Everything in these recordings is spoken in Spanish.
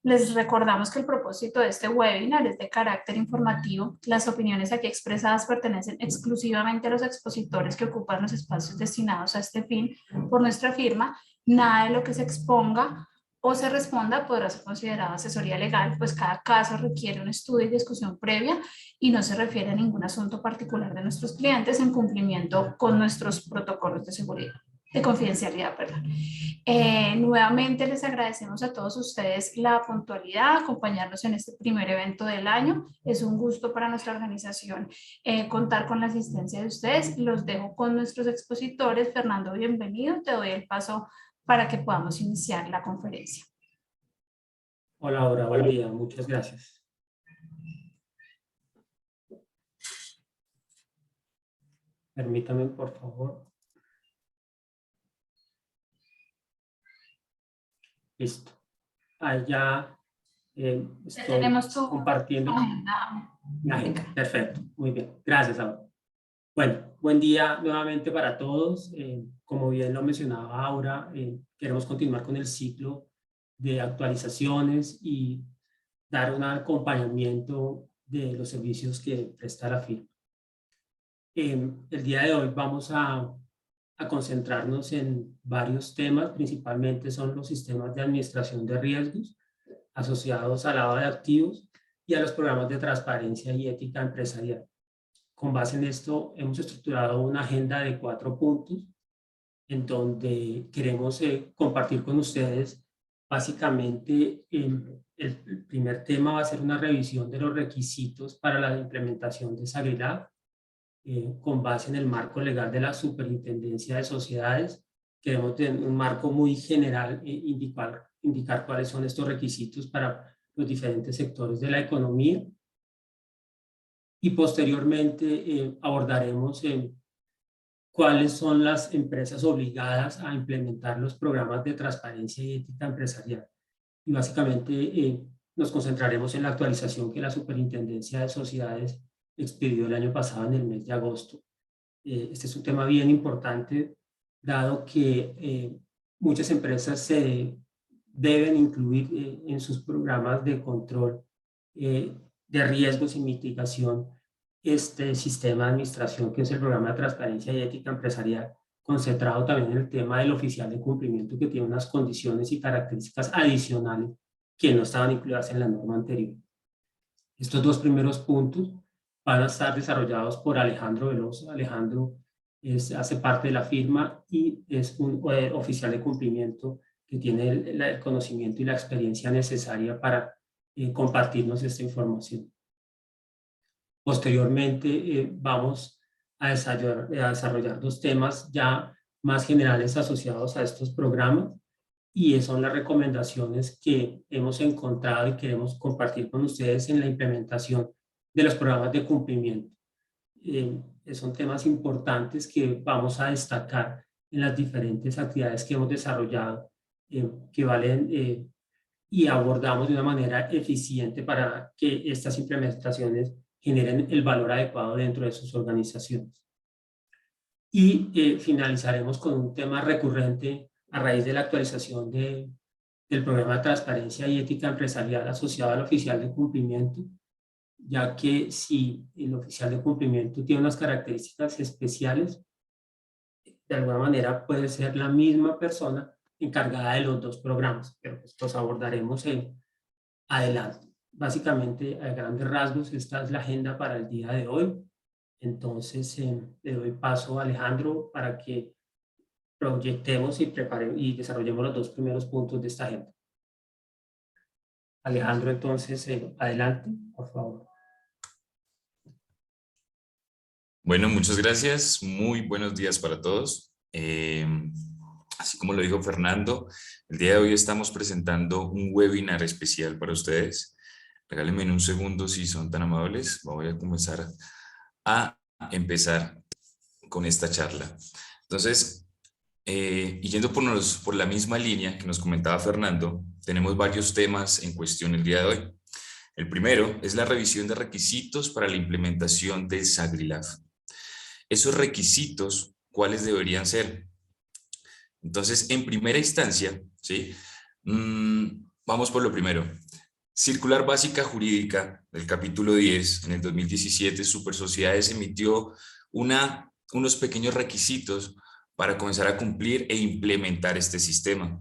Les recordamos que el propósito de este webinar es de carácter informativo. Las opiniones aquí expresadas pertenecen exclusivamente a los expositores que ocupan los espacios destinados a este fin por nuestra firma. Nada de lo que se exponga o se responda podrá ser considerado asesoría legal, pues cada caso requiere un estudio y discusión previa y no se refiere a ningún asunto particular de nuestros clientes en cumplimiento con nuestros protocolos de seguridad, de confidencialidad, perdón. Nuevamente les agradecemos a todos ustedes la puntualidad, acompañarnos en este primer evento del año. Es un gusto para nuestra organización contar con la asistencia de ustedes. Los dejo con nuestros expositores. Fernando, bienvenido. Te doy el paso para que podamos iniciar la conferencia. Hola, Aura, buen día. Muchas gracias. Permítame, por favor. Listo. Ya estoy compartiendo. Perfecto, muy bien. Gracias, Aura. Bueno, buen día nuevamente para todos. Como bien lo mencionaba Aura, queremos continuar con el ciclo de actualizaciones y dar un acompañamiento de los servicios que presta la firma. El día de hoy vamos a concentrarnos en varios temas, principalmente son los sistemas de administración de riesgos asociados al lavado de activos y a los programas de transparencia y ética empresarial. Con base en esto, hemos estructurado una agenda de 4 puntos en donde queremos compartir con ustedes básicamente el primer tema va a ser una revisión de los requisitos para la implementación de SAGRILAB con base en el marco legal de la Superintendencia de Sociedades. Queremos tener un marco muy general, indicar cuáles son estos requisitos para los diferentes sectores de la economía. Y posteriormente abordaremos cuáles son las empresas obligadas a implementar los programas de transparencia y ética empresarial. Y básicamente nos concentraremos en la actualización que la Superintendencia de Sociedades expidió el año pasado en el mes de agosto. Este es un tema bien importante, dado que muchas empresas se deben incluir en sus programas de control de riesgos y mitigación este sistema de administración que es el programa de transparencia y ética empresarial, concentrado también en el tema del oficial de cumplimiento que tiene unas condiciones y características adicionales que no estaban incluidas en la norma anterior. Estos 2 primeros puntos van a estar desarrollados por Alejandro Veloso. Alejandro hace parte de la firma y es un oficial de cumplimiento que tiene el conocimiento y la experiencia necesaria para compartirnos esta información. Posteriormente vamos a desarrollar 2 temas ya más generales asociados a estos programas y son las recomendaciones que hemos encontrado y queremos compartir con ustedes en la implementación de los programas de cumplimiento. Son temas importantes que vamos a destacar en las diferentes actividades que hemos desarrollado, que valen y abordamos de una manera eficiente para que estas implementaciones generen el valor adecuado dentro de sus organizaciones. Y finalizaremos con un tema recurrente a raíz de la actualización del programa de transparencia y ética empresarial asociado al oficial de cumplimiento, ya que si el oficial de cumplimiento tiene unas características especiales, de alguna manera puede ser la misma persona encargada de los 2 programas, pero pues los abordaremos adelante. Básicamente, a grandes rasgos, esta es la agenda para el día de hoy. Entonces, le doy paso a Alejandro para que proyectemos y desarrollemos los 2 primeros puntos de esta agenda. Alejandro, entonces, adelante, por favor. Bueno, muchas gracias. Muy buenos días para todos. Así como lo dijo Fernando, el día de hoy estamos presentando un webinar especial para ustedes. Regálenme un segundo si son tan amables. Voy a comenzar a empezar con esta charla. Entonces, y yendo por la misma línea que nos comentaba Fernando, tenemos varios temas en cuestión el día de hoy. El primero es la revisión de requisitos para la implementación de SAGRILAB. Esos requisitos, ¿cuáles deberían ser? Entonces, en primera instancia, ¿sí? Vamos por lo primero. Circular Básica Jurídica del capítulo 10, en el 2017, Supersociedades emitió unos pequeños requisitos para comenzar a cumplir e implementar este sistema.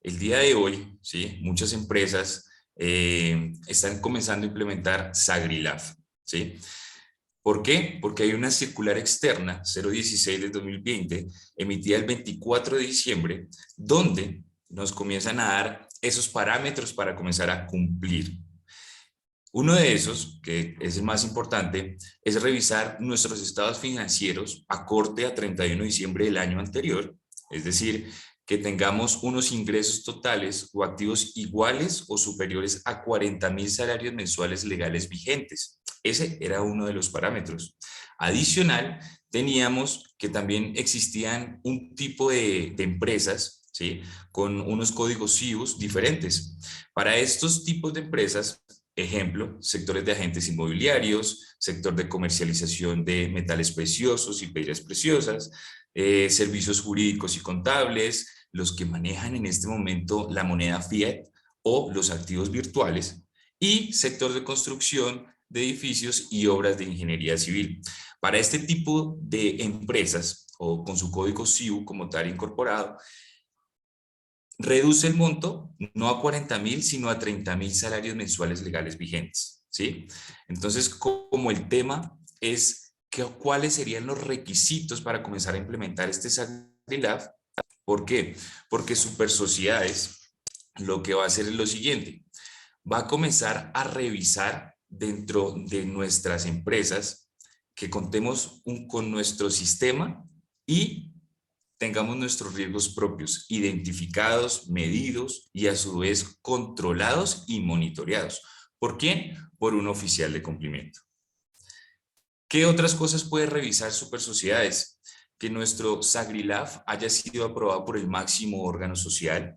El día de hoy, ¿sí?, muchas empresas están comenzando a implementar SagriLab, ¿sí? ¿Por qué? Porque hay una circular externa 016 del 2020 emitida el 24 de diciembre donde nos comienzan a dar esos parámetros para comenzar a cumplir. Uno de esos, que es el más importante, es revisar nuestros estados financieros acorde a 31 de diciembre del año anterior, es decir, que tengamos unos ingresos totales o activos iguales o superiores a 40.000 salarios mensuales legales vigentes. Ese era uno de los parámetros. Adicional, teníamos que también existían un tipo de empresas, ¿sí?, con unos códigos CIUS diferentes. Para estos tipos de empresas, ejemplo, sectores de agentes inmobiliarios, sector de comercialización de metales preciosos y piedras preciosas, servicios jurídicos y contables, los que manejan en este momento la moneda fiat o los activos virtuales, y sector de construcción de edificios y obras de ingeniería civil. Para este tipo de empresas, o con su código CIU como tal incorporado, reduce el monto no a 40.000, sino a 30.000 salarios mensuales legales vigentes, ¿sí? Entonces, como el tema es cuáles serían los requisitos para comenzar a implementar este SagriLab. ¿Por qué? Porque Supersociedades lo que va a hacer es lo siguiente: va a comenzar a revisar dentro de nuestras empresas que contemos con nuestro sistema y tengamos nuestros riesgos propios identificados, medidos y a su vez controlados y monitoreados. ¿Por quién? Por un oficial de cumplimiento. ¿Qué otras cosas puede revisar Supersociedades? Que nuestro SagriLab haya sido aprobado por el máximo órgano social,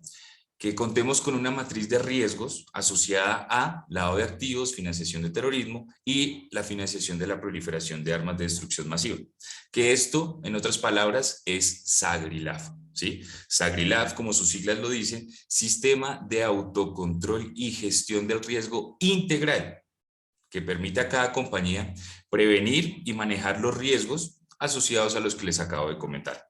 que contemos con una matriz de riesgos asociada a lavado de activos, financiación de terrorismo y la financiación de la proliferación de armas de destrucción masiva. Que esto, en otras palabras, es SagriLab, ¿sí? SagriLab, como sus siglas lo dicen, Sistema de Autocontrol y Gestión del Riesgo Integral, que permite a cada compañía prevenir y manejar los riesgos asociados a los que les acabo de comentar.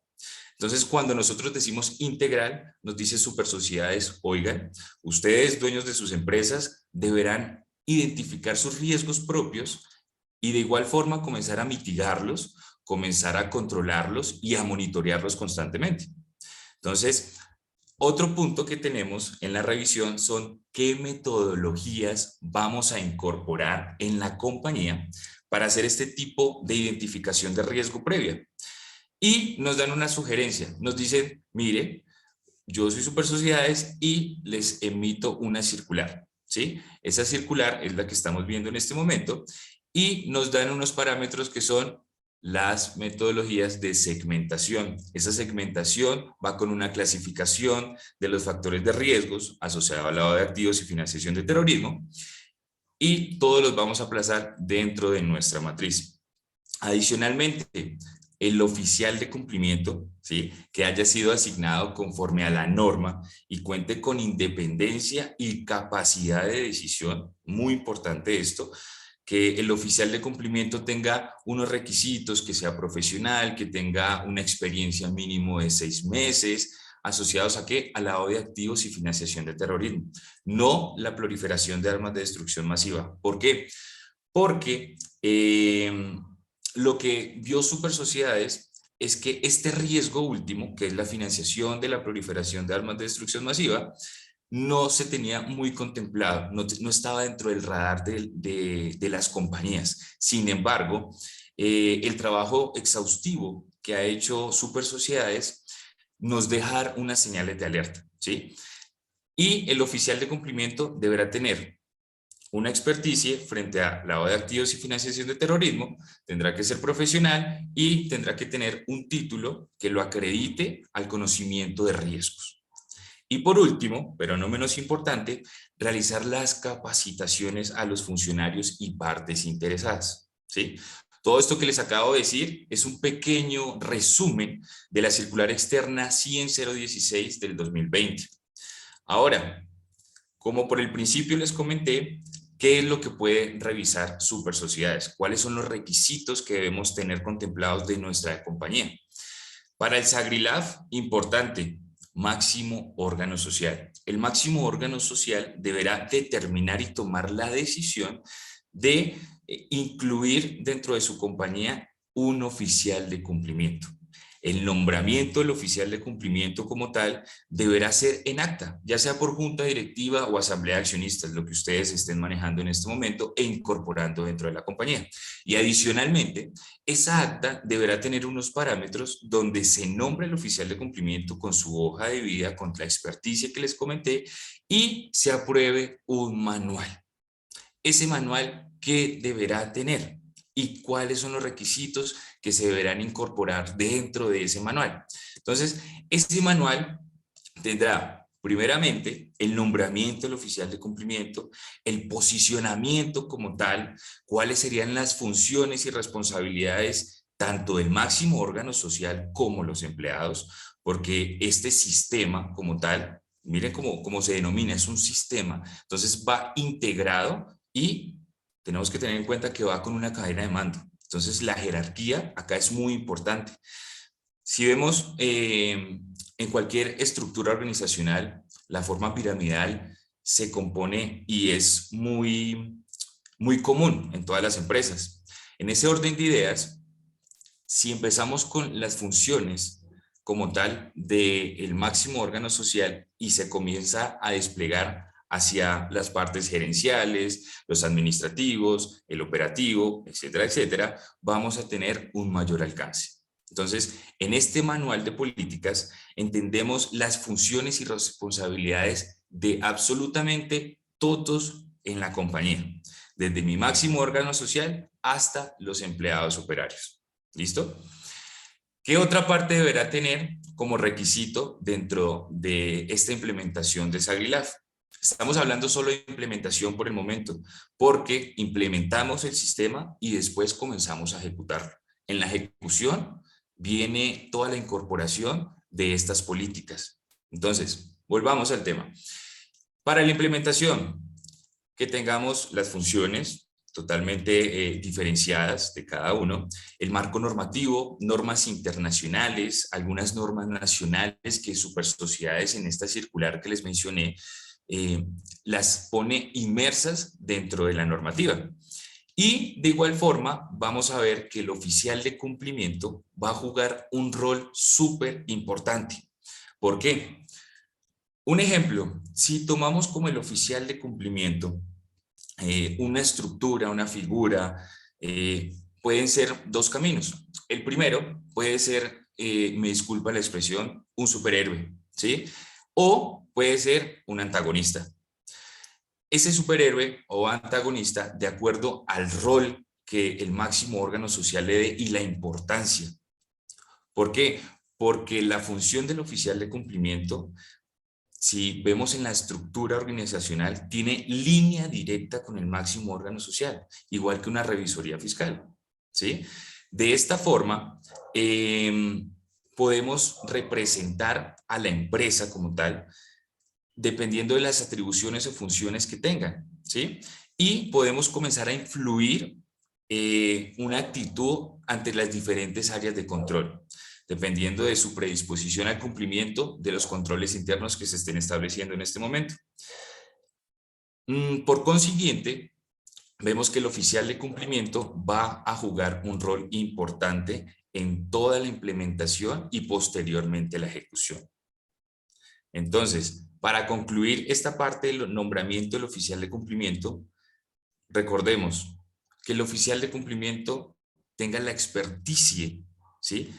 Entonces, cuando nosotros decimos integral, nos dice Supersociedades, oigan, ustedes, dueños de sus empresas, deberán identificar sus riesgos propios y de igual forma comenzar a mitigarlos, comenzar a controlarlos y a monitorearlos constantemente. Entonces, otro punto que tenemos en la revisión son qué metodologías vamos a incorporar en la compañía para hacer este tipo de identificación de riesgo previa. Y nos dan una sugerencia, nos dicen, mire, yo soy Supersociedades y les emito una circular, ¿sí? Esa circular es la que estamos viendo en este momento y nos dan unos parámetros que son las metodologías de segmentación. Esa segmentación va con una clasificación de los factores de riesgos asociados al lavado de activos y financiación de terrorismo y todos los vamos a plazar dentro de nuestra matriz. Adicionalmente, el oficial de cumplimiento, ¿sí?, que haya sido asignado conforme a la norma y cuente con independencia y capacidad de decisión, muy importante esto, que el oficial de cumplimiento tenga unos requisitos, que sea profesional, que tenga una experiencia mínimo de 6 meses, asociados a ¿qué? Al lavado de activos y financiación de terrorismo, no la proliferación de armas de destrucción masiva. ¿Por qué? Porque lo que vio Supersociedades es que este riesgo último, que es la financiación de la proliferación de armas de destrucción masiva, no se tenía muy contemplado, no estaba dentro del radar de las compañías. Sin embargo, el trabajo exhaustivo que ha hecho Supersociedades nos deja unas señales de alerta, ¿sí? Y el oficial de cumplimiento deberá tener una experticia frente a lavado de activos y financiación de terrorismo, tendrá que ser profesional y tendrá que tener un título que lo acredite al conocimiento de riesgos. Y por último, pero no menos importante, realizar las capacitaciones a los funcionarios y partes interesadas, ¿sí? Todo esto que les acabo de decir es un pequeño resumen de la circular externa 100.016 del 2020. Ahora, Como por el principio les comenté, ¿qué es lo que puede revisar Super Sociedades? ¿Cuáles son los requisitos que debemos tener contemplados de nuestra compañía? Para el SAGRILAF, importante, máximo órgano social. El máximo órgano social deberá determinar y tomar la decisión de incluir dentro de su compañía un oficial de cumplimiento. El nombramiento del oficial de cumplimiento como tal deberá ser en acta, ya sea por junta directiva o asamblea de accionistas, lo que ustedes estén manejando en este momento e incorporando dentro de la compañía. Y adicionalmente, esa acta deberá tener unos parámetros donde se nombre el oficial de cumplimiento con su hoja de vida, con la experticia que les comenté, y se apruebe un manual. Ese manual, ¿qué deberá tener? ¿Y cuáles son los requisitos que se deberán incorporar dentro de ese manual? Entonces, ese manual tendrá primeramente el nombramiento del oficial de cumplimiento, el posicionamiento como tal, cuáles serían las funciones y responsabilidades tanto del máximo órgano social como los empleados, porque este sistema como tal, miren cómo se denomina, es un sistema, entonces va integrado y tenemos que tener en cuenta que va con una cadena de mando. Entonces la jerarquía acá es muy importante. Si vemos en cualquier estructura organizacional, la forma piramidal se compone y es muy común en todas las empresas. En ese orden de ideas, si empezamos con las funciones como tal del máximo órgano social y se comienza a desplegar hacia las partes gerenciales, los administrativos, el operativo, etcétera, etcétera, vamos a tener un mayor alcance. Entonces, en este manual de políticas entendemos las funciones y responsabilidades de absolutamente todos en la compañía, desde mi máximo órgano social hasta los empleados operarios. ¿Listo? ¿Qué otra parte deberá tener como requisito dentro de esta implementación de SAGRILAF? Estamos hablando solo de implementación por el momento, porque implementamos el sistema y después comenzamos a ejecutarlo. En la ejecución viene toda la incorporación de estas políticas. Entonces, volvamos al tema. Para la implementación, que tengamos las funciones totalmente diferenciadas de cada uno, el marco normativo, normas internacionales, algunas normas nacionales que Super Sociedades en esta circular que les mencioné, las pone inmersas dentro de la normativa. Y de igual forma vamos a ver que el oficial de cumplimiento va a jugar un rol súper importante. ¿Por qué? Un ejemplo, si tomamos como el oficial de cumplimiento una estructura, una figura, pueden ser dos caminos. El primero puede ser, me disculpa la expresión, un superhéroe, ¿sí? O puede ser un antagonista. Ese superhéroe o antagonista, de acuerdo al rol que el máximo órgano social le dé y la importancia. ¿Por qué? Porque la función del oficial de cumplimiento, si vemos en la estructura organizacional, tiene línea directa con el máximo órgano social, igual que una revisoría fiscal, ¿sí? De esta forma, podemos representar a la empresa como tal, dependiendo de las atribuciones o funciones que tengan, ¿sí? Y podemos comenzar a influir una actitud ante las diferentes áreas de control, dependiendo de su predisposición al cumplimiento de los controles internos que se estén estableciendo en este momento. Por consiguiente, vemos que el oficial de cumplimiento va a jugar un rol importante en toda la implementación y posteriormente la ejecución. Entonces, para concluir esta parte del nombramiento del oficial de cumplimiento, recordemos que el oficial de cumplimiento tenga la experticia, ¿sí?,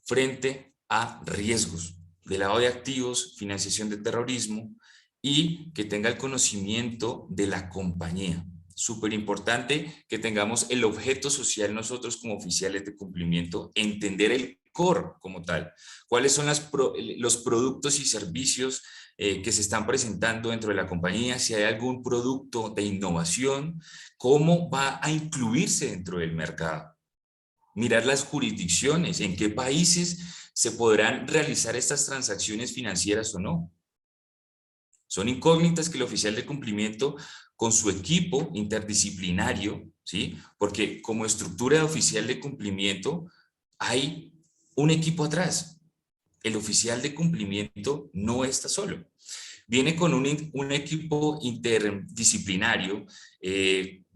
frente a riesgos de lavado de activos, financiación de terrorismo y que tenga el conocimiento de la compañía. Súper importante que tengamos el objeto social nosotros como oficiales de cumplimiento, entender el core como tal, cuáles son los productos y servicios que se están presentando dentro de la compañía, si hay algún producto de innovación, cómo va a incluirse dentro del mercado. Mirar las jurisdicciones, en qué países se podrán realizar estas transacciones financieras o no. Son incógnitas que el oficial de cumplimiento con su equipo interdisciplinario, ¿sí? Porque como estructura de oficial de cumplimiento hay un equipo atrás. El oficial de cumplimiento no está solo. Viene con un equipo interdisciplinario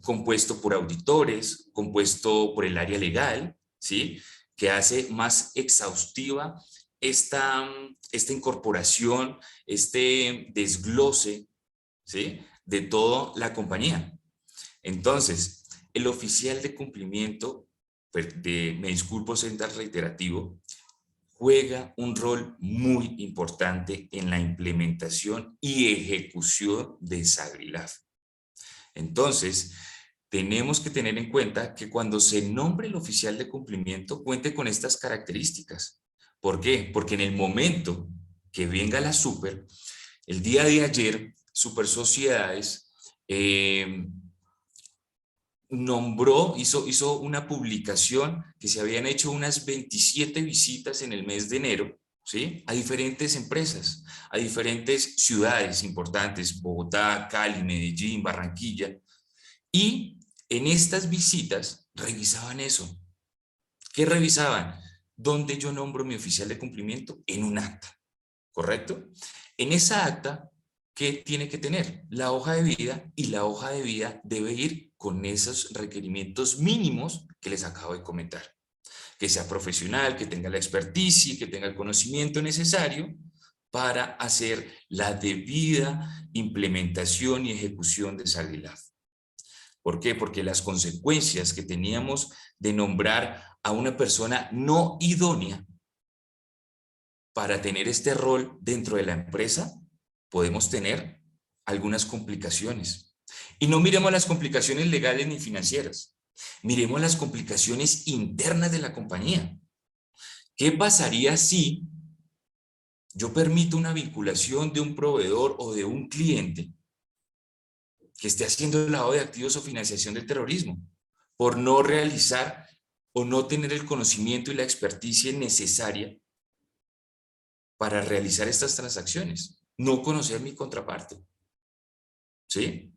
compuesto por auditores, compuesto por el área legal, ¿sí? Que hace más exhaustiva esta incorporación, este desglose, ¿sí? De toda la compañía. Entonces, el oficial de cumplimiento, me disculpo ser tan reiterativo, juega un rol muy importante en la implementación y ejecución de SAGRILAF. Entonces, tenemos que tener en cuenta que cuando se nombre el oficial de cumplimiento cuente con estas características. ¿Por qué? Porque en el momento que venga la super, el día de ayer, Super Sociedades hizo una publicación que se habían hecho unas 27 visitas en el mes de enero, ¿sí? A diferentes empresas, a diferentes ciudades importantes, Bogotá, Cali, Medellín, Barranquilla, y en estas visitas revisaban eso. ¿Qué revisaban? ¿Dónde yo nombro mi oficial de cumplimiento? En un acta, ¿correcto? En esa acta, ¿qué tiene que tener? La hoja de vida, y la hoja de vida debe ir con esos requerimientos mínimos que les acabo de comentar. Que sea profesional, que tenga la experticia, que tenga el conocimiento necesario para hacer la debida implementación y ejecución de SAGRILAF. ¿Por qué? Porque las consecuencias que teníamos de nombrar a una persona no idónea para tener este rol dentro de la empresa, podemos tener algunas complicaciones. Y no miremos las complicaciones legales ni financieras. Miremos las complicaciones internas de la compañía. ¿Qué pasaría si yo permito una vinculación de un proveedor o de un cliente que esté haciendo lavado de activos o financiación del terrorismo por no realizar o no tener el conocimiento y la experticia necesaria para realizar estas transacciones? No conocer mi contraparte, ¿sí?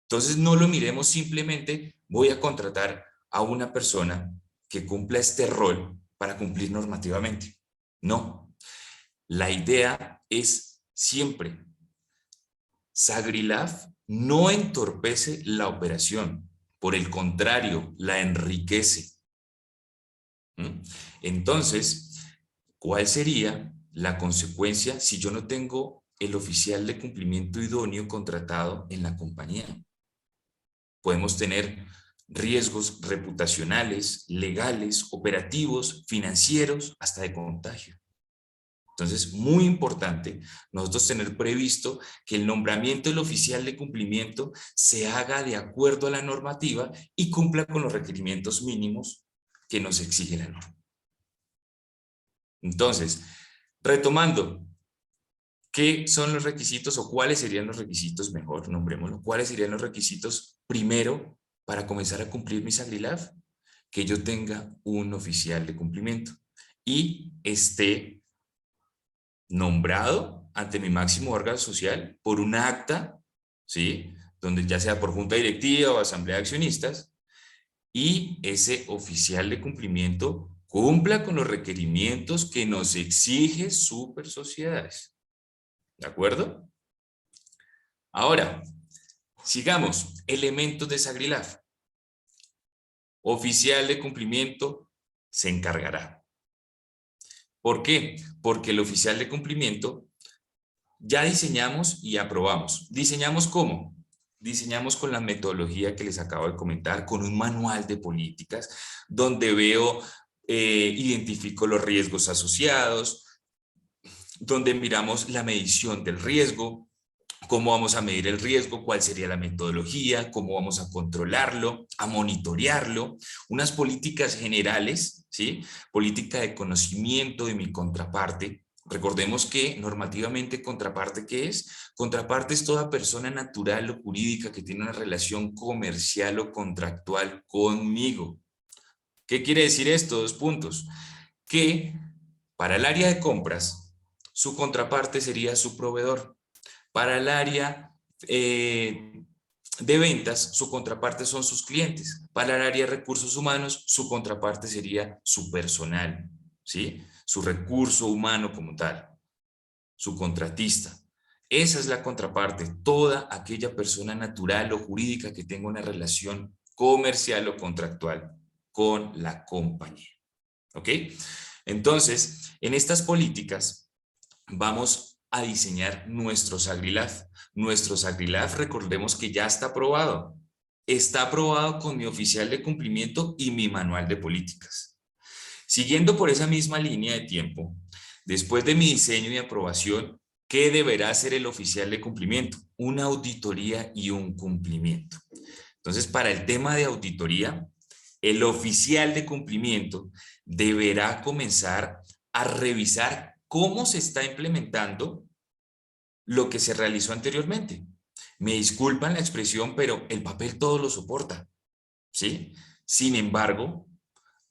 Entonces no lo miremos simplemente, voy a contratar a una persona que cumpla este rol para cumplir normativamente. No, la idea es siempre, SAGRILAF no entorpece la operación, por el contrario, la enriquece. Entonces, ¿cuál sería la consecuencia si yo no tengo el oficial de cumplimiento idóneo contratado en la compañía? Podemos tener riesgos reputacionales, legales, operativos, financieros, hasta de contagio. Entonces, muy importante nosotros tener previsto que el nombramiento del oficial de cumplimiento se haga de acuerdo a la normativa y cumpla con los requerimientos mínimos que nos exige la norma. Entonces, retomando, ¿qué son los requisitos o cuáles serían los requisitos? Mejor, nombrémoslo. ¿Cuáles serían los requisitos primero para comenzar a cumplir mi SAGRILAF? Que yo tenga un oficial de cumplimiento y esté nombrado ante mi máximo órgano social por un acta, ¿sí? Donde ya sea por junta directiva o asamblea de accionistas, y ese oficial de cumplimiento cumpla con los requerimientos que nos exige Super Sociedades. ¿De acuerdo? Ahora, sigamos. Elementos de SAGRILAF. Oficial de cumplimiento se encargará. ¿Por qué? Porque el oficial de cumplimiento ya diseñamos y aprobamos. ¿Diseñamos cómo? Diseñamos con la metodología que les acabo de comentar, con un manual de políticas, donde identifico los riesgos asociados, donde miramos la medición del riesgo, cómo vamos a medir el riesgo, cuál sería la metodología, cómo vamos a controlarlo, a monitorearlo, unas políticas generales, ¿sí? Política de conocimiento de mi contraparte. Recordemos que normativamente contraparte, ¿qué es? Contraparte es toda persona natural o jurídica que tiene una relación comercial o contractual conmigo. ¿Qué quiere decir esto? 2 puntos. Que para el área de compras, su contraparte sería su proveedor. Para el área de ventas, su contraparte son sus clientes. Para el área de recursos humanos, su contraparte sería su personal, ¿sí? Su recurso humano como tal, su contratista. Esa es la contraparte, toda aquella persona natural o jurídica que tenga una relación comercial o contractual con la compañía. ¿Ok? Entonces, en estas políticas vamos a diseñar nuestro SAGRILAF. Nuestro SAGRILAF, recordemos que ya está aprobado. Está aprobado con mi oficial de cumplimiento y mi manual de políticas. Siguiendo por esa misma línea de tiempo, después de mi diseño y aprobación, ¿qué deberá hacer el oficial de cumplimiento? Una auditoría y un cumplimiento. Entonces, para el tema de auditoría, el oficial de cumplimiento deberá comenzar a revisar cómo se está implementando lo que se realizó anteriormente. Me disculpan la expresión, pero el papel todo lo soporta, ¿sí? Sin embargo,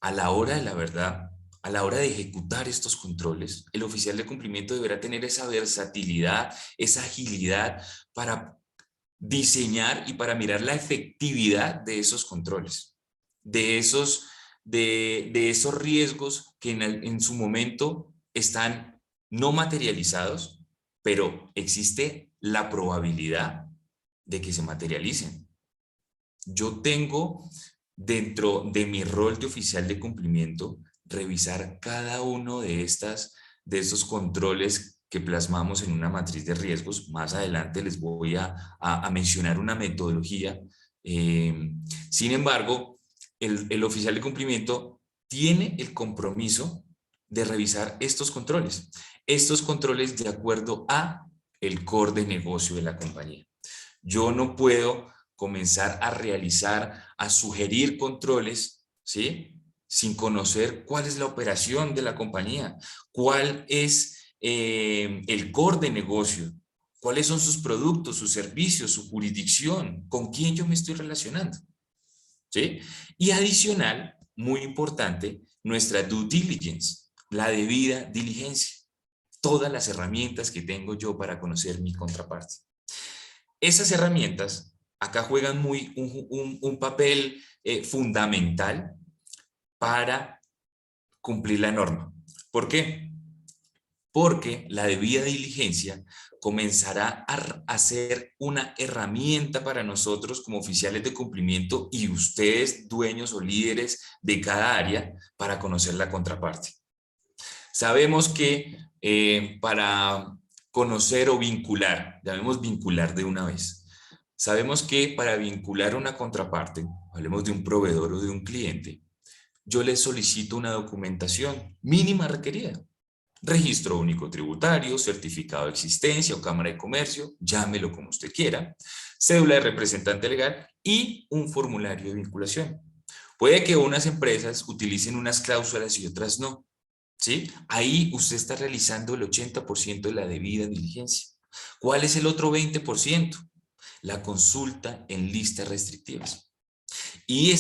a la hora de la verdad, a la hora de ejecutar estos controles, el oficial de cumplimiento deberá tener esa versatilidad, esa agilidad para diseñar y para mirar la efectividad de esos controles, de esos riesgos que en su momento están no materializados, pero existe la probabilidad de que se materialicen. Yo tengo dentro de mi rol de oficial de cumplimiento revisar cada uno de estos controles que plasmamos en una matriz de riesgos. Más adelante les voy a mencionar una metodología. Sin embargo, el oficial de cumplimiento tiene el compromiso de revisar estos controles de acuerdo a el core de negocio de la compañía. Yo no puedo comenzar a realizar, a sugerir controles, ¿sí? Sin conocer cuál es la operación de la compañía, cuál es el core de negocio, cuáles son sus productos, sus servicios, su jurisdicción, con quién yo me estoy relacionando, ¿sí? Y adicional, muy importante, nuestra due diligence, la debida diligencia, todas las herramientas que tengo yo para conocer mi contraparte. Esas herramientas acá juegan un papel fundamental para cumplir la norma. ¿Por qué? Porque la debida diligencia comenzará a ser una herramienta para nosotros como oficiales de cumplimiento y ustedes, dueños o líderes de cada área, para conocer la contraparte. Sabemos que para conocer o vincular, llamemos vincular de una vez, sabemos que para vincular una contraparte, hablemos de un proveedor o de un cliente, yo le solicito una documentación mínima requerida. Registro único tributario, certificado de existencia o cámara de comercio, llámelo como usted quiera, cédula de representante legal y un formulario de vinculación. Puede que unas empresas utilicen unas cláusulas y otras no, ¿sí? Ahí usted está realizando el 80% de la debida diligencia. ¿Cuál es el otro 20%? La consulta en listas restrictivas. Y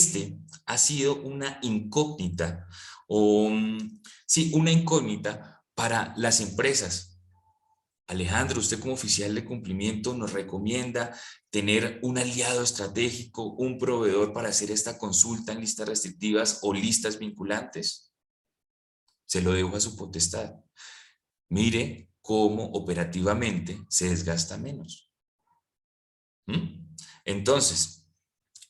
ha sido una incógnita, una incógnita para las empresas. Alejandro, usted como oficial de cumplimiento nos recomienda tener un aliado estratégico, un proveedor para hacer esta consulta en listas restrictivas o listas vinculantes. Se lo dejo a su potestad. Mire cómo operativamente se desgasta menos. Entonces,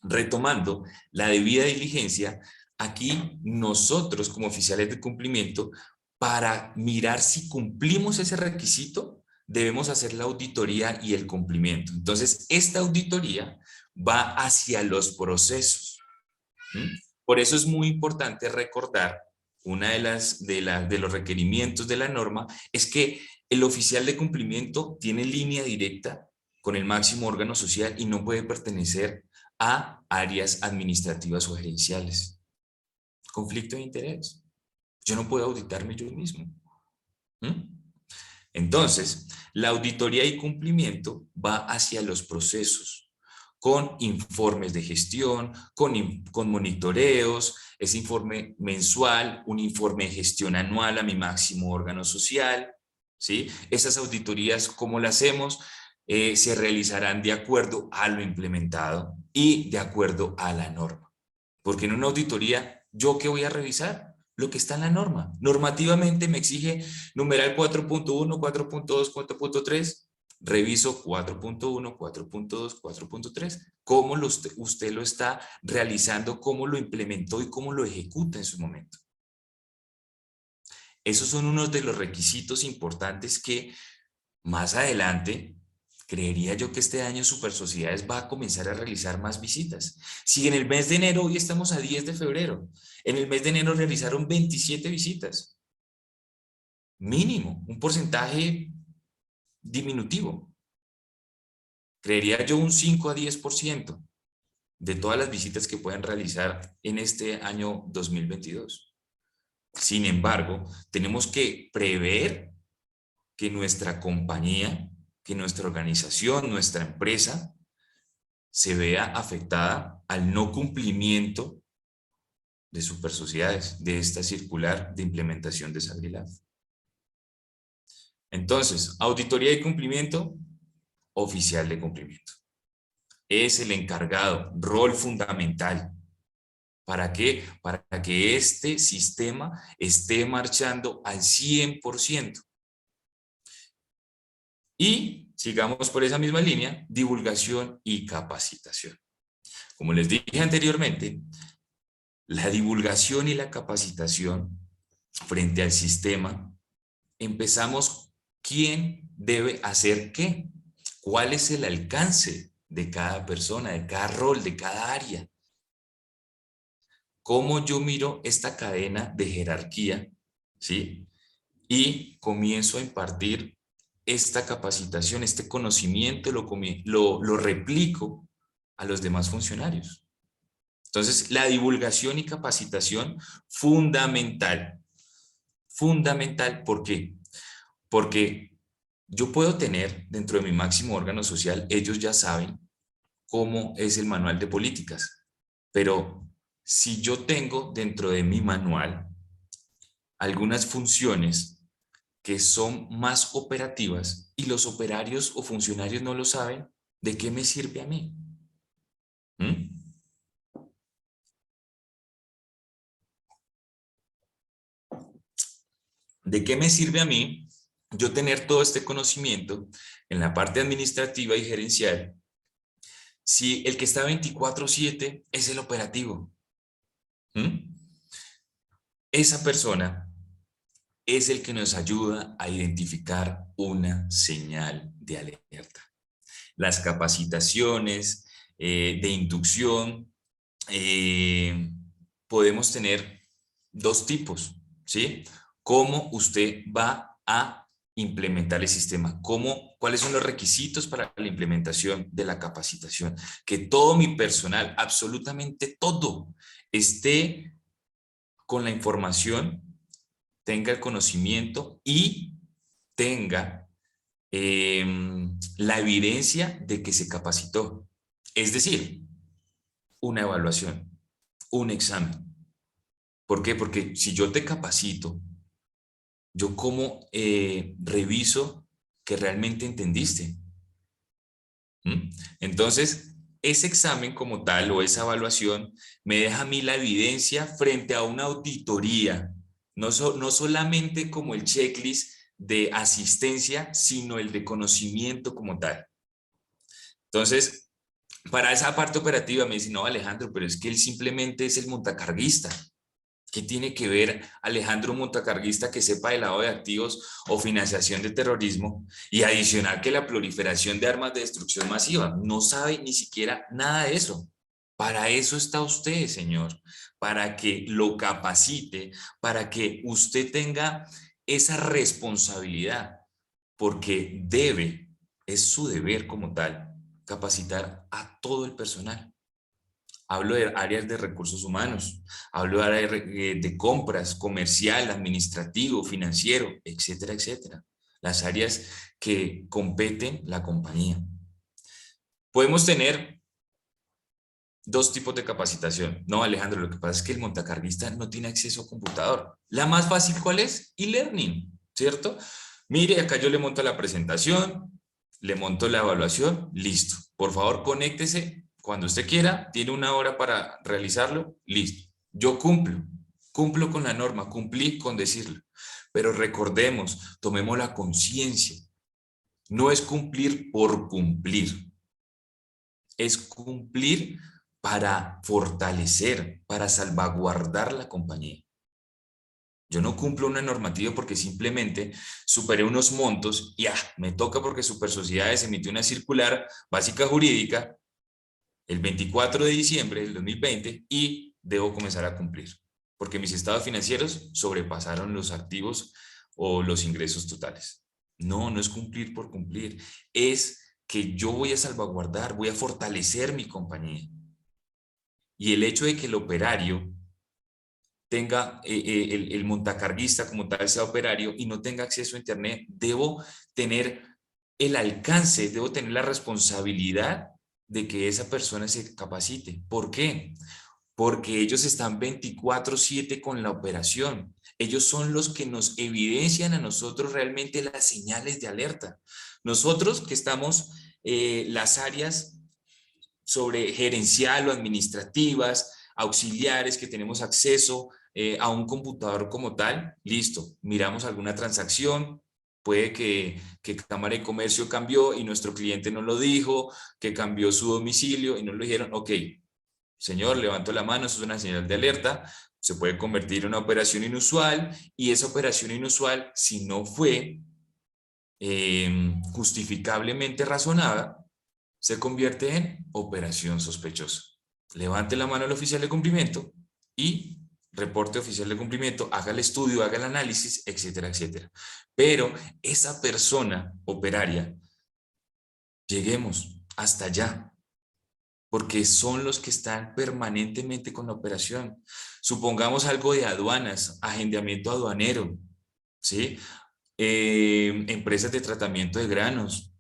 retomando la debida diligencia, aquí nosotros como oficiales de cumplimiento, para mirar si cumplimos ese requisito, debemos hacer la auditoría y el cumplimiento. Entonces, esta auditoría va hacia los procesos. Por eso es muy importante recordar, una de los requerimientos de la norma es que el oficial de cumplimiento tiene línea directa con el máximo órgano social y no puede pertenecer a áreas administrativas o gerenciales. Conflicto de interés. Yo no puedo auditarme yo mismo. Entonces, la auditoría y cumplimiento va hacia los procesos, con informes de gestión, con monitoreos, ese informe mensual, un informe de gestión anual a mi máximo órgano social, ¿sí? Esas auditorías, ¿cómo las hacemos? se realizarán de acuerdo a lo implementado y de acuerdo a la norma. Porque en una auditoría, ¿yo qué voy a revisar? Lo que está en la norma. Normativamente me exige numeral 4.1, 4.2, 4.3. Reviso 4.1, 4.2, 4.3. ¿Cómo usted lo está realizando? ¿Cómo lo implementó y cómo lo ejecuta en su momento? Esos son unos de los requisitos importantes que más adelante, creería yo que este año Super Sociedades va a comenzar a realizar más visitas. Si en el mes de enero, hoy estamos a 10 de febrero, en el mes de enero realizaron 27 visitas. Mínimo, un porcentaje diminutivo. Creería yo un 5 a 10% de todas las visitas que puedan realizar en este año 2022. Sin embargo, tenemos que prever que nuestra compañía, que nuestra organización, nuestra empresa, se vea afectada al no cumplimiento de Super Sociedades, de esta circular de implementación de SAGRILAB. Entonces, auditoría de cumplimiento, oficial de cumplimiento. Es el encargado, rol fundamental. ¿Para qué? Para que este sistema esté marchando al 100%. Y sigamos por esa misma línea, divulgación y capacitación. Como les dije anteriormente, la divulgación y la capacitación frente al sistema, empezamos quién debe hacer qué, cuál es el alcance de cada persona, de cada rol, de cada área. Cómo yo miro esta cadena de jerarquía, ¿sí? Y comienzo a impartir esta capacitación, este conocimiento, lo replico a los demás funcionarios. Entonces, la divulgación y capacitación, fundamental. Fundamental, ¿por qué? Porque yo puedo tener dentro de mi máximo órgano social, ellos ya saben cómo es el manual de políticas, pero si yo tengo dentro de mi manual algunas funciones que son más operativas y los operarios o funcionarios no lo saben, ¿de qué me sirve a mí? ¿De qué me sirve a mí yo tener todo este conocimiento en la parte administrativa y gerencial si el que está 24/7 es el operativo? Esa persona es el que nos ayuda a identificar una señal de alerta. Las capacitaciones de inducción podemos tener dos tipos, ¿sí? ¿Cómo usted va a implementar el sistema? ¿Cuáles son los requisitos para la implementación de la capacitación? Que todo mi personal, absolutamente todo, esté con la información, tenga el conocimiento y tenga la evidencia de que se capacitó. Es decir, una evaluación, un examen. ¿Por qué? Porque si yo te capacito, yo cómo reviso que realmente entendiste. Entonces, ese examen como tal o esa evaluación me deja a mí la evidencia frente a una auditoría, no solamente como el checklist de asistencia, sino el de conocimiento como tal. Entonces, para esa parte operativa me dicen, no, Alejandro, pero es que él simplemente es el montacarguista. ¿Qué tiene que ver Alejandro montacarguista que sepa de lavado de activos o financiación de terrorismo y adicional que la proliferación de armas de destrucción masiva? No sabe ni siquiera nada de eso. Para eso está usted, señor, para que lo capacite, para que usted tenga esa responsabilidad, porque es su deber como tal, capacitar a todo el personal. Hablo de áreas de recursos humanos, hablo de áreas de compras, comercial, administrativo, financiero, etcétera, etcétera. Las áreas que competen la compañía. Podemos tener dos tipos de capacitación. No, Alejandro, lo que pasa es que el montacarguista no tiene acceso a computador. La más fácil, ¿cuál es? E-learning, ¿cierto? Mire, acá yo le monto la presentación, le monto la evaluación, listo. Por favor, conéctese cuando usted quiera, tiene 1 hora para realizarlo, listo. Yo cumplo con la norma, cumplí con decirlo. Pero recordemos, tomemos la conciencia. No es cumplir por cumplir, es cumplir para fortalecer, para salvaguardar la compañía. Yo no cumplo una normativa porque simplemente superé unos montos y me toca porque Supersociedades emitió una circular básica jurídica el 24 de diciembre del 2020 y debo comenzar a cumplir porque mis estados financieros sobrepasaron los activos o los ingresos totales. No, no es cumplir por cumplir, es que yo voy a salvaguardar, voy a fortalecer mi compañía. Y el hecho de que el operario tenga, el montacarguista como tal sea operario y no tenga acceso a internet, debo tener el alcance, debo tener la responsabilidad de que esa persona se capacite. ¿Por qué? Porque ellos están 24/7 con la operación. Ellos son los que nos evidencian a nosotros realmente las señales de alerta. Nosotros que estamos las áreas sobre gerencial o administrativas, auxiliares que tenemos acceso a un computador como tal, listo, miramos alguna transacción, puede que Cámara de Comercio cambió y nuestro cliente no lo dijo, que cambió su domicilio y no lo dijeron, ok, señor, levanto la mano, eso es una señal de alerta, se puede convertir en una operación inusual y esa operación inusual, si no fue justificablemente razonada, se convierte en operación sospechosa. Levante la mano al oficial de cumplimiento y reporte oficial de cumplimiento, haga el estudio, haga el análisis, etcétera, etcétera. Pero esa persona operaria, lleguemos hasta allá, porque son los que están permanentemente con la operación. Supongamos algo de aduanas, agendamiento aduanero, ¿sí? Empresas de tratamiento de granos,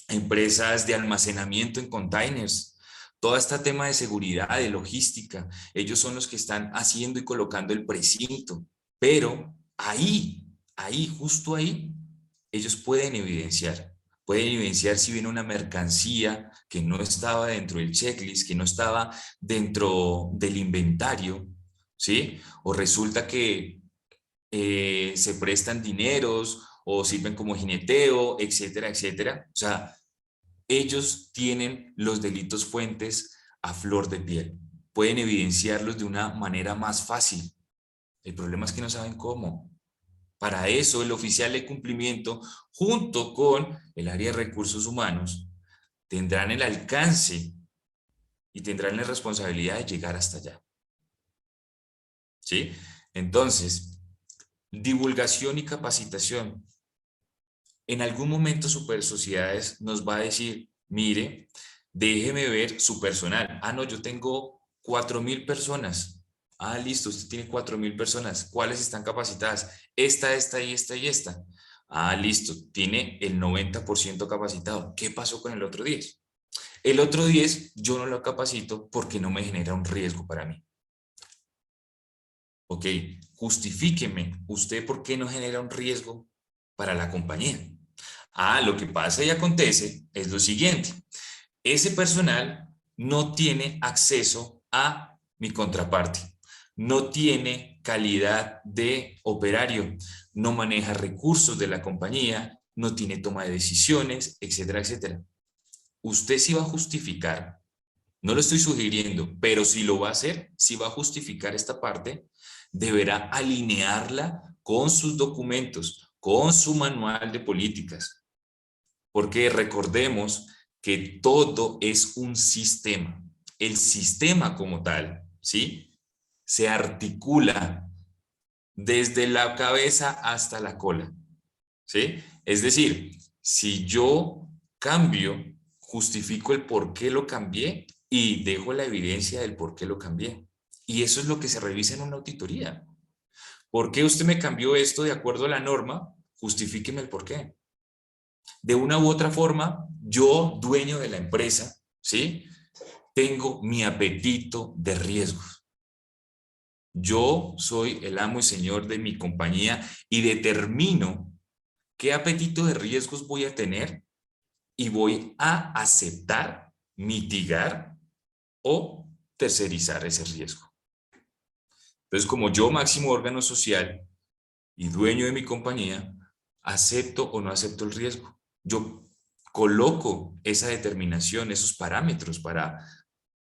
empresas de almacenamiento en containers, todo este tema de seguridad, de logística, ellos son los que están haciendo y colocando el precinto, pero ahí, justo ahí, ellos pueden evidenciar si viene una mercancía que no estaba dentro del checklist, que no estaba dentro del inventario, ¿sí? O resulta que se prestan dineros o sirven como jineteo, etcétera, etcétera. O sea, ellos tienen los delitos fuentes a flor de piel. Pueden evidenciarlos de una manera más fácil. El problema es que no saben cómo. Para eso, el oficial de cumplimiento, junto con el área de recursos humanos, tendrán el alcance y tendrán la responsabilidad de llegar hasta allá. ¿Sí? Entonces, divulgación y capacitación. En algún momento Supersociedades nos va a decir, mire, déjeme ver su personal. Ah, no, yo tengo 4.000 personas. Ah, listo, usted tiene 4.000 personas. ¿Cuáles están capacitadas? Esta y esta y esta. Ah, listo, tiene el 90% capacitado. ¿Qué pasó con el otro 10? El otro 10 yo no lo capacito porque no me genera un riesgo para mí. Ok, justifíqueme, ¿usted por qué no genera un riesgo para la compañía? Ah, lo que pasa y acontece es lo siguiente. Ese personal no tiene acceso a mi contraparte, no tiene calidad de operario, no maneja recursos de la compañía, no tiene toma de decisiones, etcétera, etcétera. Usted sí va a justificar, no lo estoy sugiriendo, pero si lo va a hacer, si va a justificar esta parte, deberá alinearla con sus documentos, con su manual de políticas. Porque recordemos que todo es un sistema. El sistema como tal, ¿sí? Se articula desde la cabeza hasta la cola, ¿sí? Es decir, si yo cambio, justifico el por qué lo cambié y dejo la evidencia del por qué lo cambié. Y eso es lo que se revisa en una auditoría. ¿Por qué usted me cambió esto de acuerdo a la norma? Justifíqueme el por qué. De una u otra forma, yo, dueño de la empresa, ¿sí? Tengo mi apetito de riesgos. Yo soy el amo y señor de mi compañía y determino qué apetito de riesgos voy a tener y voy a aceptar, mitigar o tercerizar ese riesgo. Entonces, como yo, máximo órgano social y dueño de mi compañía, acepto o no acepto el riesgo. Yo coloco esa determinación, esos parámetros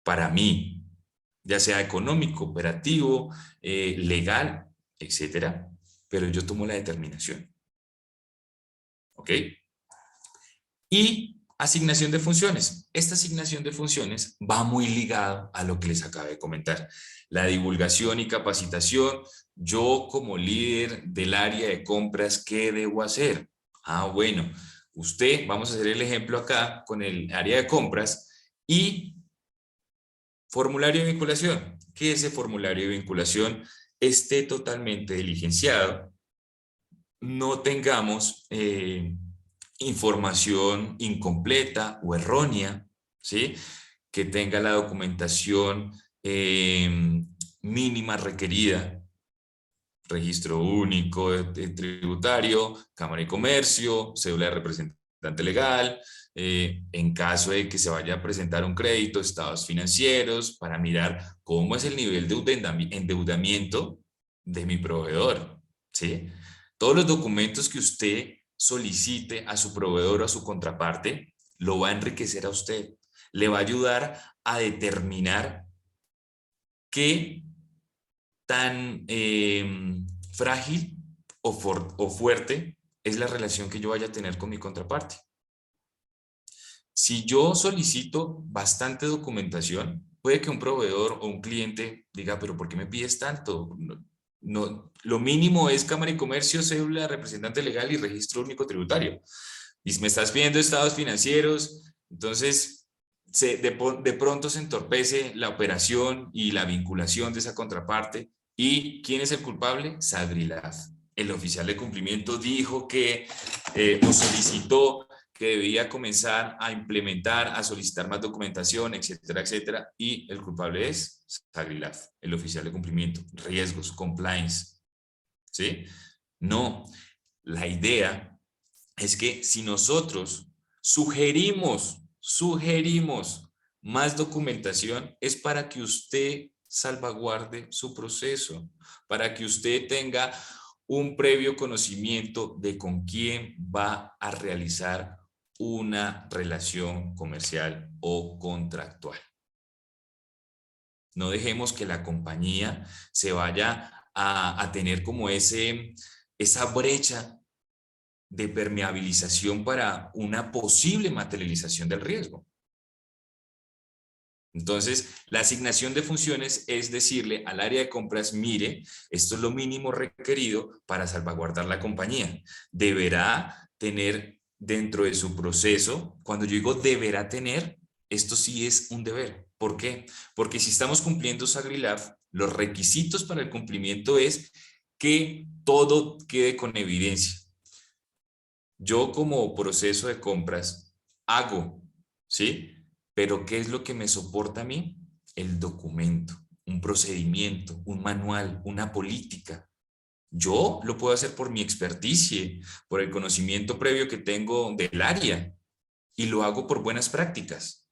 para mí, ya sea económico, operativo, legal, etcétera, pero yo tomo la determinación. ¿Ok? Y asignación de funciones. Esta asignación de funciones va muy ligado a lo que les acabé de comentar. La divulgación y capacitación. Yo como líder del área de compras, ¿qué debo hacer? Bueno, usted, vamos a hacer el ejemplo acá con el área de compras y formulario de vinculación. Que ese formulario de vinculación esté totalmente diligenciado, no tengamos información incompleta o errónea, ¿sí? Que tenga la documentación mínima requerida, registro único tributario, Cámara de Comercio, cédula de representante legal, en caso de que se vaya a presentar un crédito, estados financieros, para mirar cómo es el nivel de endeudamiento de mi proveedor, ¿sí? Todos los documentos que usted solicite a su proveedor o a su contraparte, lo va a enriquecer a usted, le va a ayudar a determinar qué tan frágil o fuerte es la relación que yo vaya a tener con mi contraparte. Si yo solicito bastante documentación, puede que un proveedor o un cliente diga, pero ¿por qué me pides tanto? No, lo mínimo es Cámara de Comercio, cédula, representante legal y registro único tributario. Y me estás pidiendo estados financieros, entonces de pronto se entorpece la operación y la vinculación de esa contraparte. ¿Y quién es el culpable? Sagrilaf. El oficial de cumplimiento dijo que o solicitó que debía comenzar a implementar, a solicitar más documentación, etcétera, etcétera, y el culpable es Sagrilaf, el oficial de cumplimiento, riesgos, compliance, ¿sí? No, la idea es que si nosotros sugerimos más documentación, es para que usted salvaguarde su proceso, para que usted tenga un previo conocimiento de con quién va a realizar una relación comercial o contractual. No dejemos que la compañía se vaya a tener como esa brecha de permeabilización para una posible materialización del riesgo. Entonces, la asignación de funciones es decirle al área de compras, mire, esto es lo mínimo requerido para salvaguardar la compañía. Deberá tener dentro de su proceso, cuando yo digo deberá tener, esto sí es un deber. ¿Por qué? Porque si estamos cumpliendo Sagrilaf, los requisitos para el cumplimiento es que todo quede con evidencia. Yo como proceso de compras hago, ¿sí? Pero ¿qué es lo que me soporta a mí? El documento, un procedimiento, un manual, una política. Yo lo puedo hacer por mi experticia, por el conocimiento previo que tengo del área y lo hago por buenas prácticas.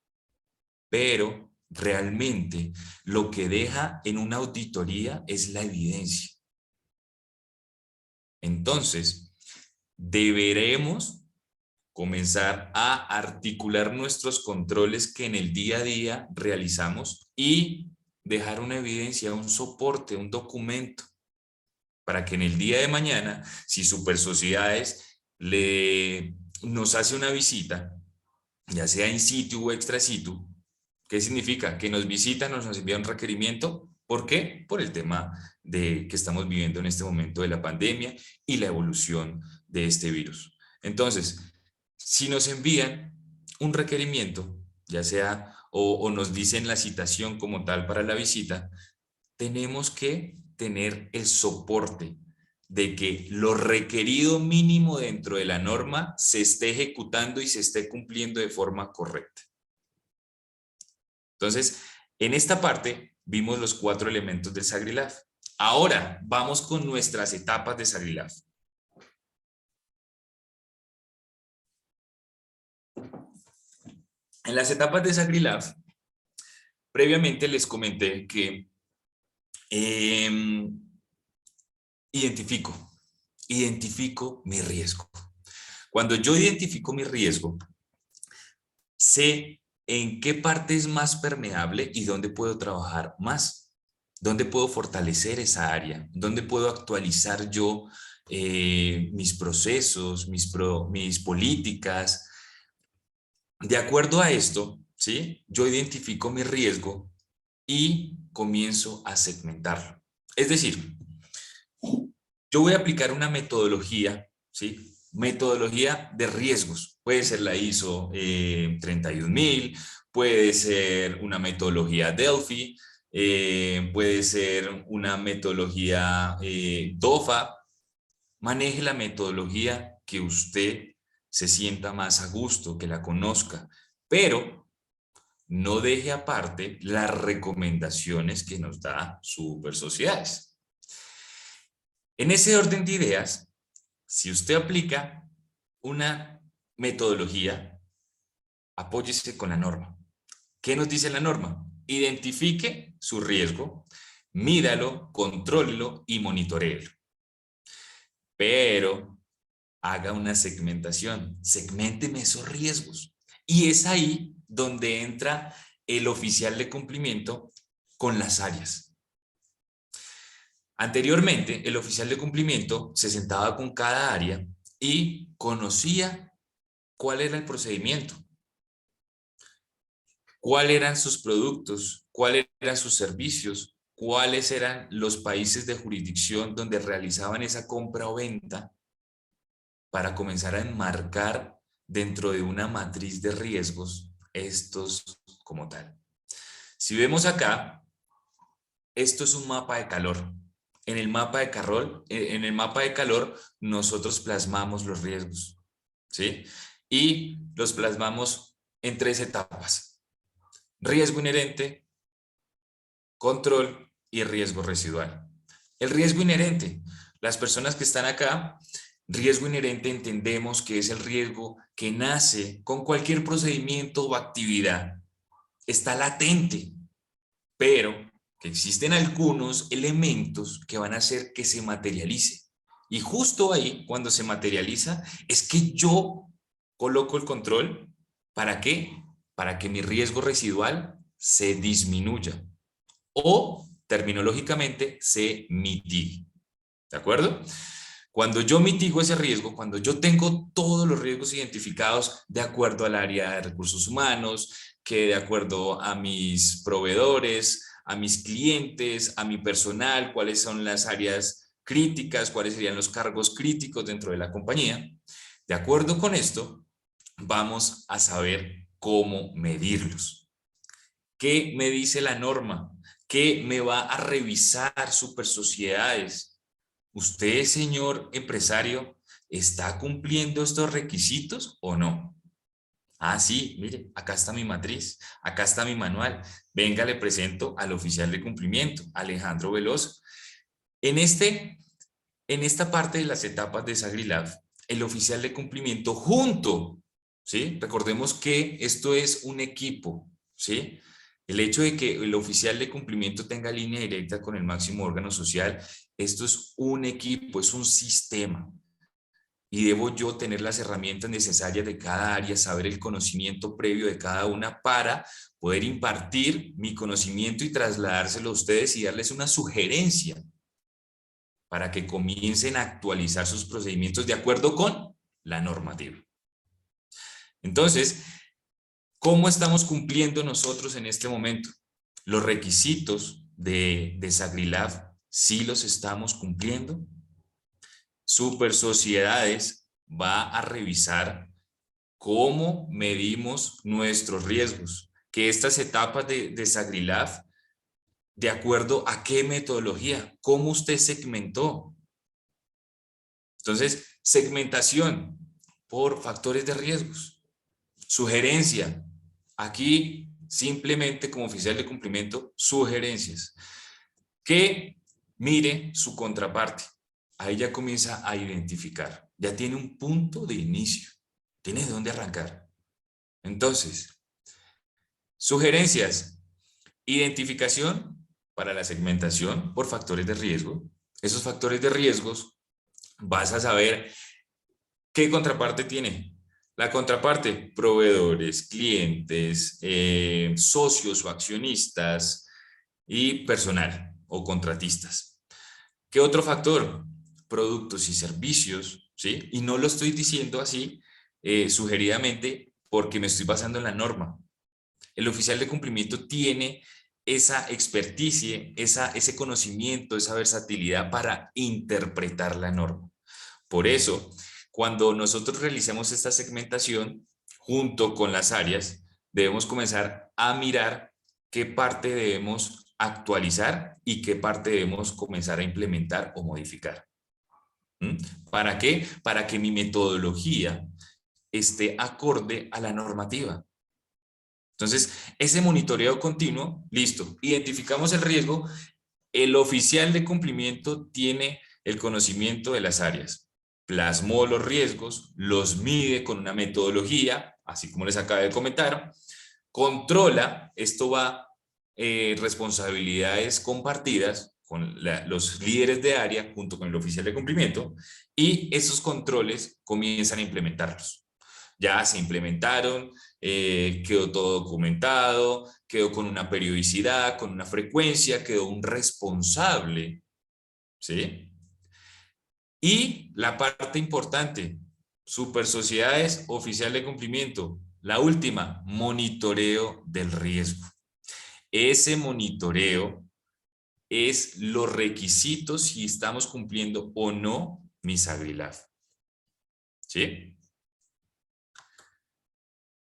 Pero realmente lo que deja en una auditoría es la evidencia. Entonces, deberemos comenzar a articular nuestros controles que en el día a día realizamos y dejar una evidencia, un soporte, un documento, para que en el día de mañana, si Super Sociedades nos hace una visita, ya sea in situ o extra situ, ¿qué significa? Que nos visitan, nos envía un requerimiento. ¿Por qué? Por el tema que estamos viviendo en este momento de la pandemia y la evolución de este virus. Entonces, si nos envían un requerimiento, ya sea o nos dicen la citación como tal para la visita, tenemos que tener el soporte de que lo requerido mínimo dentro de la norma se esté ejecutando y se esté cumpliendo de forma correcta. Entonces, en esta parte vimos los 4 elementos del Sagrilaf. Ahora vamos con nuestras etapas de Sagrilaf. En las etapas de SagriLab, previamente les comenté que identifico mi riesgo. Cuando yo identifico mi riesgo, sé en qué parte es más permeable y dónde puedo trabajar más, dónde puedo fortalecer esa área, dónde puedo actualizar yo mis procesos, mis políticas. De acuerdo a esto, ¿sí? Yo identifico mi riesgo y comienzo a segmentarlo. Es decir, yo voy a aplicar una metodología, ¿sí? Metodología de riesgos. Puede ser la ISO 31000, puede ser una metodología Delphi, puede ser una metodología DOFA. Maneje la metodología que usted se sienta más a gusto, que la conozca, pero no deje aparte las recomendaciones que nos da Super Sociedades. En ese orden de ideas, si usted aplica una metodología, apóyese con la norma. ¿Qué nos dice la norma? Identifique su riesgo, mídalo, contrólelo y monitoree. Pero haga una segmentación, segménteme esos riesgos. Y es ahí donde entra el oficial de cumplimiento con las áreas. Anteriormente, el oficial de cumplimiento se sentaba con cada área y conocía cuál era el procedimiento, cuáles eran sus productos, cuáles eran sus servicios, cuáles eran los países de jurisdicción donde realizaban esa compra o venta, para comenzar a enmarcar dentro de una matriz de riesgos estos como tal. Si vemos acá, esto es un mapa de calor. En el mapa de calor nosotros plasmamos los riesgos, ¿sí? Y los plasmamos en 3 etapas: riesgo inherente, control y riesgo residual. El riesgo inherente, las personas que están acá, riesgo inherente entendemos que es el riesgo que nace con cualquier procedimiento o actividad. Está latente, pero que existen algunos elementos que van a hacer que se materialice. Y justo ahí, cuando se materializa, es que yo coloco el control. ¿Para qué? Para que mi riesgo residual se disminuya o, terminológicamente, se mitigue. ¿De acuerdo? Cuando yo mitigo ese riesgo, cuando yo tengo todos los riesgos identificados de acuerdo al área de recursos humanos, que de acuerdo a mis proveedores, a mis clientes, a mi personal, cuáles son las áreas críticas, cuáles serían los cargos críticos dentro de la compañía, de acuerdo con esto, vamos a saber cómo medirlos. ¿Qué me dice la norma? ¿Qué me va a revisar Super Sociedades? ¿Usted, señor empresario, está cumpliendo estos requisitos o no? Ah, sí, mire, acá está mi matriz, acá está mi manual. Venga, le presento al oficial de cumplimiento, Alejandro Veloso. En esta parte de las etapas de SagriLab, el oficial de cumplimiento junto, ¿sí? Recordemos que esto es un equipo, ¿sí? El hecho de que el oficial de cumplimiento tenga línea directa con el máximo órgano social, esto es un equipo, es un sistema. Y debo yo tener las herramientas necesarias de cada área, saber el conocimiento previo de cada una para poder impartir mi conocimiento y trasladárselo a ustedes y darles una sugerencia para que comiencen a actualizar sus procedimientos de acuerdo con la normativa. Entonces, ¿cómo estamos cumpliendo nosotros en este momento? Los requisitos de SagriLab, ¿sí los estamos cumpliendo? Super Sociedades va a revisar cómo medimos nuestros riesgos, que estas etapas de SagriLab, de acuerdo a qué metodología, cómo usted segmentó. Entonces, segmentación por factores de riesgos. Sugerencia, aquí simplemente como oficial de cumplimiento, sugerencias. Que mire su contraparte. Ahí ya comienza a identificar, ya tiene un punto de inicio, tiene de dónde arrancar. Entonces, Sugerencias. Identificación para la segmentación por factores de riesgo. Esos factores de riesgos vas a saber qué contraparte tiene. La contraparte, proveedores, clientes, socios o accionistas y personal o contratistas. ¿Qué otro factor? Productos y servicios, ¿sí? Y no lo estoy diciendo así sugeridamente porque me estoy basando en la norma. El oficial de cumplimiento tiene esa experticia, ese conocimiento, esa versatilidad para interpretar la norma. Por eso, cuando nosotros realicemos esta segmentación, junto con las áreas, debemos comenzar a mirar qué parte debemos actualizar y qué parte debemos comenzar a implementar o modificar. ¿Para qué? Para que mi metodología esté acorde a la normativa. Entonces, ese monitoreo continuo, listo, identificamos el riesgo, el oficial de cumplimiento tiene el conocimiento de las áreas, plasmó los riesgos, los mide con una metodología, así como les acabé de comentar, controla, esto va responsabilidades compartidas con los líderes de área junto con el oficial de cumplimiento y esos controles comienzan a implementarlos. Ya se implementaron, quedó todo documentado, quedó con una periodicidad, con una frecuencia, quedó un responsable, ¿sí? Y la parte importante, super sociedades, oficial de cumplimiento. La última, monitoreo del riesgo. Ese monitoreo es los requisitos si estamos cumpliendo o no mis SAGRI-LAF. ¿Sí?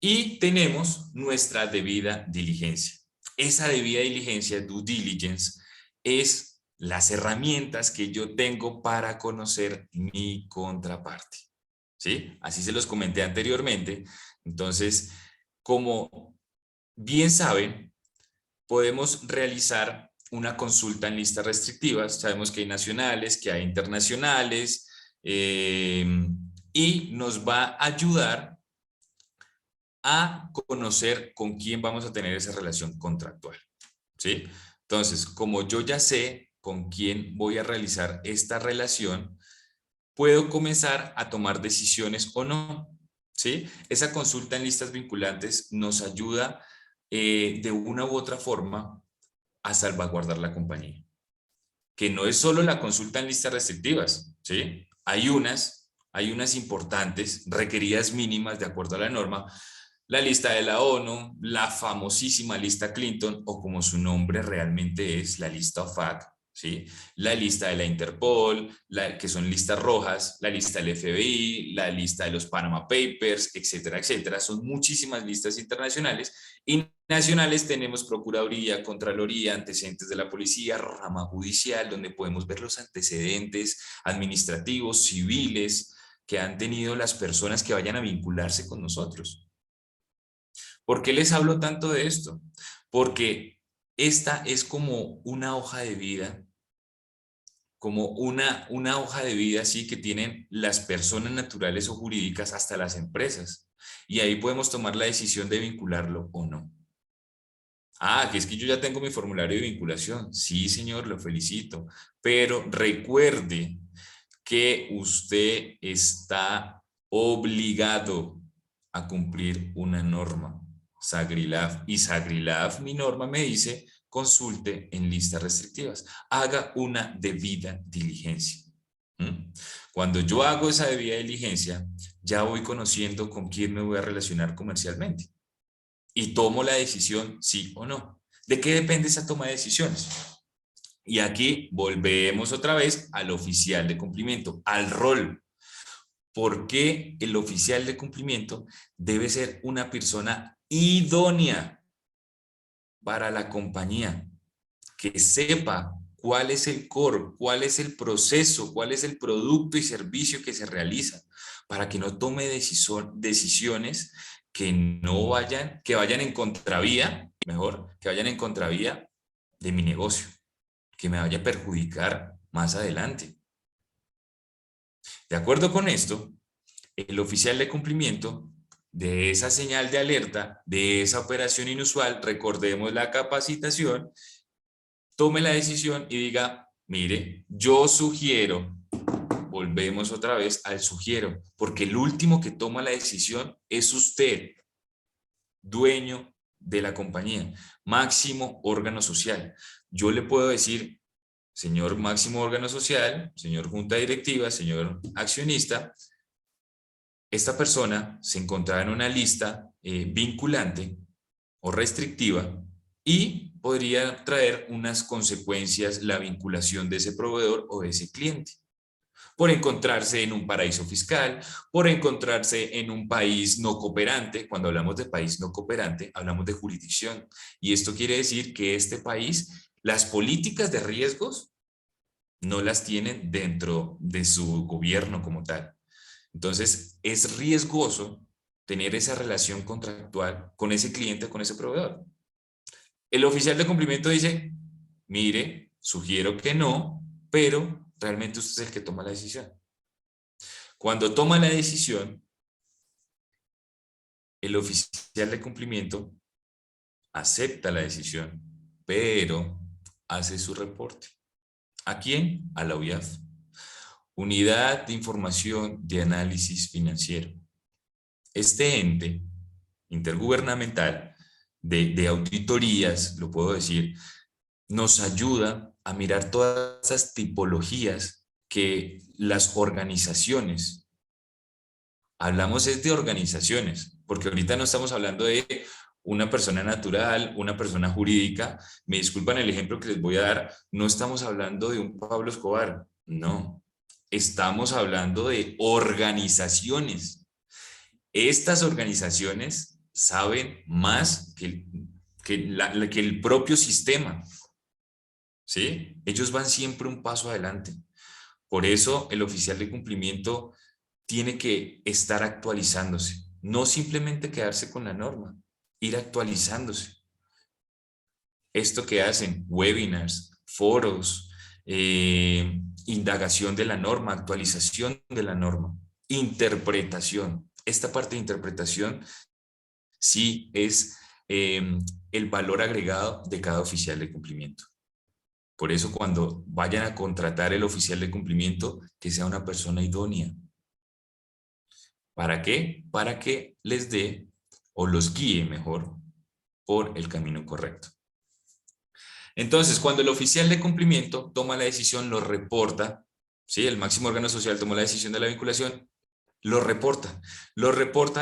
Y tenemos nuestra debida diligencia. Esa debida diligencia, due diligence, es las herramientas que yo tengo para conocer mi contraparte. ¿Sí? Así se los comenté anteriormente. Entonces, como bien saben, podemos realizar una consulta en listas restrictivas. Sabemos que hay nacionales, que hay internacionales, y nos va a ayudar a conocer con quién vamos a tener esa relación contractual, ¿sí? Entonces, como yo ya sé con quién voy a realizar esta relación, puedo comenzar a tomar decisiones o no, ¿sí? Esa consulta en listas vinculantes nos ayuda de una u otra forma a salvaguardar la compañía. Que no es solo la consulta en listas restrictivas, ¿sí? Hay unas importantes, requeridas mínimas de acuerdo a la norma, la lista de la ONU, la famosísima lista Clinton, o como su nombre realmente es, la lista OFAC, ¿sí? La lista de la Interpol, que son listas rojas, la lista del FBI, la lista de los Panama Papers, etcétera, etcétera. Son muchísimas listas internacionales y nacionales. Tenemos Procuraduría, Contraloría, antecedentes de la policía, rama judicial, donde podemos ver los antecedentes administrativos, civiles, que han tenido las personas que vayan a vincularse con nosotros. ¿Por qué les hablo tanto de esto? Porque esta es como una hoja de vida, como una hoja de vida así que tienen las personas naturales o jurídicas hasta las empresas. Y ahí podemos tomar la decisión de vincularlo o no. Ah, que es que yo ya tengo mi formulario de vinculación. Sí, señor, lo felicito. Pero recuerde que usted está obligado a cumplir una norma. SAGRI-LAF, y SAGRI-LAF, mi norma me dice, consulte en listas restrictivas, haga una debida diligencia. Cuando yo hago esa debida diligencia, ya voy conociendo con quién me voy a relacionar comercialmente y tomo la decisión sí o no. ¿De qué depende esa toma de decisiones? Y aquí volvemos otra vez al oficial de cumplimiento, al rol. ¿Por qué el oficial de cumplimiento debe ser una persona idónea para la compañía? Que sepa cuál es el core, cuál es el proceso, cuál es el producto y servicio que se realiza, para que no tome decisiones que vayan en contravía, mejor, que vayan en contravía de mi negocio, que me vaya a perjudicar más adelante. De acuerdo con esto, el oficial de cumplimiento de esa señal de alerta, de esa operación inusual, recordemos la capacitación, tome la decisión y diga, mire, yo sugiero, volvemos otra vez al sugiero, porque el último que toma la decisión es usted, dueño de la compañía, máximo órgano social. Yo le puedo decir, señor máximo órgano social, señor junta directiva, señor accionista, esta persona se encontraba en una lista vinculante o restrictiva y podría traer unas consecuencias la vinculación de ese proveedor o de ese cliente. Por encontrarse en un paraíso fiscal, por encontrarse en un país no cooperante. Cuando hablamos de país no cooperante, hablamos de jurisdicción. Y esto quiere decir que este país, las políticas de riesgos no las tienen dentro de su gobierno como tal. Entonces, es riesgoso tener esa relación contractual con ese cliente o con ese proveedor. El oficial de cumplimiento dice, mire, sugiero que no, pero realmente usted es el que toma la decisión. Cuando toma la decisión, el oficial de cumplimiento acepta la decisión, pero hace su reporte. ¿A quién? A la UIAF. Unidad de Información de Análisis Financiero. Este ente intergubernamental de auditorías, lo puedo decir, nos ayuda a mirar todas esas tipologías que las organizaciones, hablamos es de organizaciones, porque ahorita no estamos hablando de una persona natural, una persona jurídica. Me disculpan el ejemplo que les voy a dar, no estamos hablando de un Pablo Escobar, no. Estamos hablando de organizaciones. Estas organizaciones saben más que el propio sistema, ¿sí? Ellos van siempre un paso adelante. Por eso el oficial de cumplimiento tiene que estar actualizándose, no simplemente quedarse con la norma, ir actualizándose. Esto que hacen, webinars, foros, indagación de la norma, actualización de la norma, interpretación. Esta parte de interpretación sí es el valor agregado de cada oficial de cumplimiento. Por eso cuando vayan a contratar el oficial de cumplimiento, que sea una persona idónea. ¿Para qué? Para que les dé o los guíe mejor por el camino correcto. Entonces, cuando el oficial de cumplimiento toma la decisión, lo reporta, ¿sí? El máximo órgano social tomó la decisión de la vinculación, lo reporta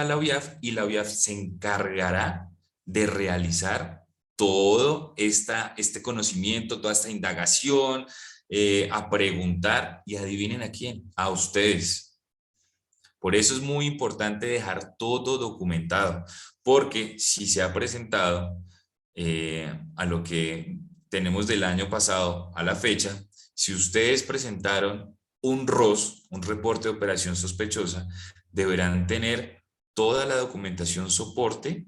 a la UIAF y la UIAF se encargará de realizar todo este conocimiento, toda esta indagación, a preguntar y adivinen a quién, a ustedes. Por eso es muy importante dejar todo documentado, porque si se ha presentado a lo que tenemos del año pasado a la fecha, si ustedes presentaron un ROS, un reporte de operación sospechosa, deberán tener toda la documentación soporte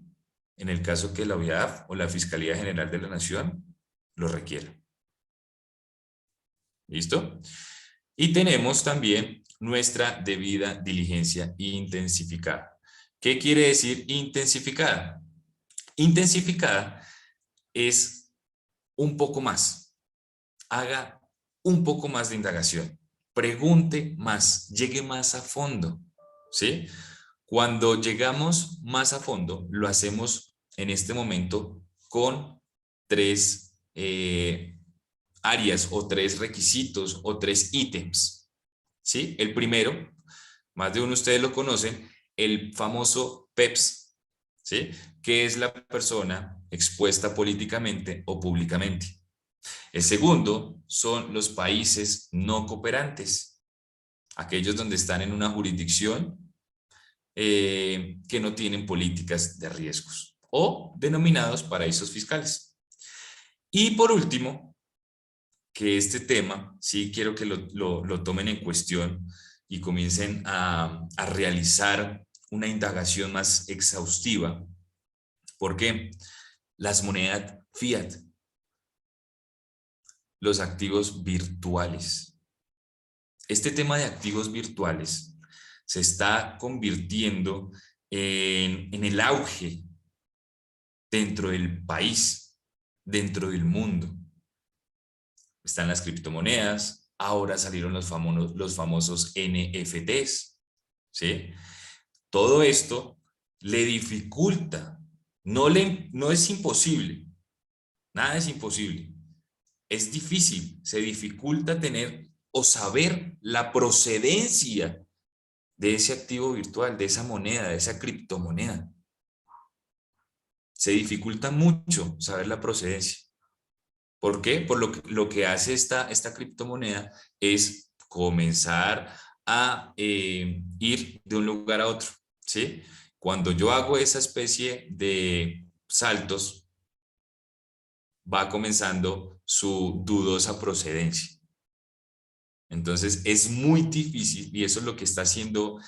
en el caso que la OIAF o la Fiscalía General de la Nación lo requiera. ¿Listo? Y tenemos también nuestra debida diligencia intensificada. ¿Qué quiere decir intensificada? Intensificada es un poco más. Haga un poco más de indagación. Pregunte más, llegue más a fondo, ¿sí? Cuando llegamos más a fondo, lo hacemos en este momento con tres áreas o tres requisitos o tres ítems, ¿sí? El primero, más de uno de ustedes lo conocen, el famoso PEPS, ¿sí? Que es la persona expuesta políticamente o públicamente. El segundo son los países no cooperantes, aquellos donde están en una jurisdicción que no tienen políticas de riesgos o denominados paraísos fiscales. Y por último, que este tema, sí quiero que lo tomen en cuestión y comiencen a realizar una indagación más exhaustiva, porque las monedas fiat, los activos virtuales. Este tema de activos virtuales se está convirtiendo en el auge dentro del país, dentro del mundo. Están las criptomonedas, ahora salieron los famosos NFTs, ¿sí? Todo esto le dificulta, no es imposible, nada es imposible, es difícil, se dificulta tener o saber la procedencia de ese activo virtual, de esa moneda, de esa criptomoneda. Se dificulta mucho saber la procedencia. ¿Por qué? Por lo que hace esta criptomoneda es comenzar a ir de un lugar a otro, ¿sí? Cuando yo hago esa especie de saltos, va comenzando su dudosa procedencia. Entonces es muy difícil y eso es lo que está haciendo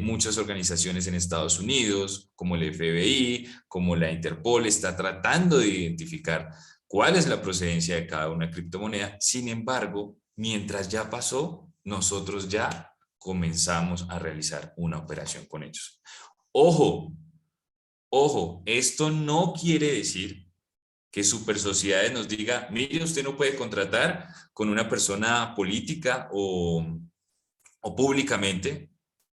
muchas organizaciones en Estados Unidos, como el FBI, como la Interpol, está tratando de identificar cuál es la procedencia de cada una criptomoneda. Sin embargo, mientras ya pasó, nosotros ya comenzamos a realizar una operación con ellos. Ojo, ojo, esto no quiere decir que Super Sociedades nos diga, mire, usted no puede contratar con una persona política o públicamente,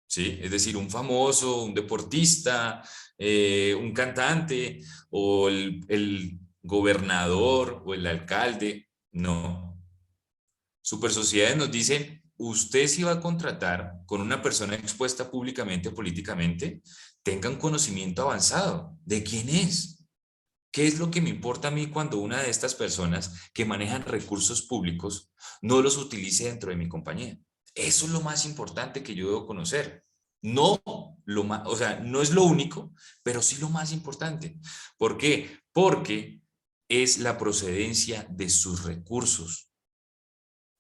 ¿sí? Es decir, un famoso, un deportista, un cantante o el gobernador o el alcalde. No. Super Sociedades nos dice, usted si va a contratar con una persona expuesta públicamente o políticamente, tenga un conocimiento avanzado de quién es. ¿Qué es lo que me importa a mí cuando una de estas personas que manejan recursos públicos no los utilice dentro de mi compañía? Eso es lo más importante que yo debo conocer. No lo más, o sea, no es lo único, pero sí lo más importante. ¿Por qué? Porque es la procedencia de sus recursos.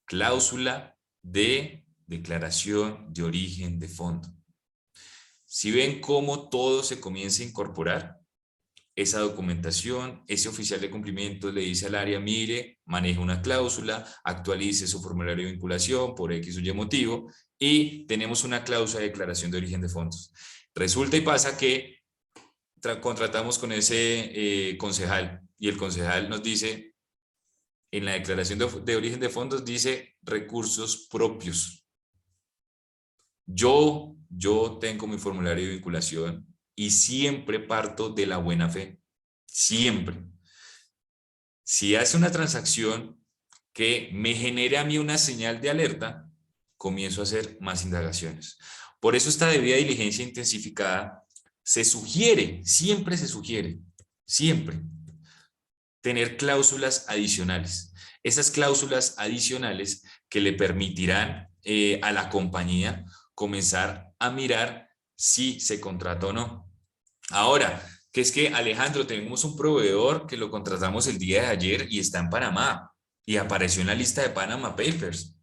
Cláusula de declaración de origen de fondo. Si ven cómo todo se comienza a incorporar, esa documentación, ese oficial de cumplimiento le dice al área, mire, maneja una cláusula, actualice su formulario de vinculación por X o Y motivo y tenemos una cláusula de declaración de origen de fondos. Resulta y pasa que contratamos con ese concejal y el concejal nos dice, en la declaración de origen de fondos dice recursos propios. Yo tengo mi formulario de vinculación y siempre parto de la buena fe. Siempre. Si hace una transacción que me genere a mí una señal de alerta, comienzo a hacer más indagaciones. Por eso esta debida diligencia intensificada se sugiere, siempre, tener cláusulas adicionales. Esas cláusulas adicionales que le permitirán a la compañía comenzar a mirar si se contrata o no. Ahora, que es que Alejandro, tenemos un proveedor que lo contratamos el día de ayer y está en Panamá y apareció en la lista de Panama Papers.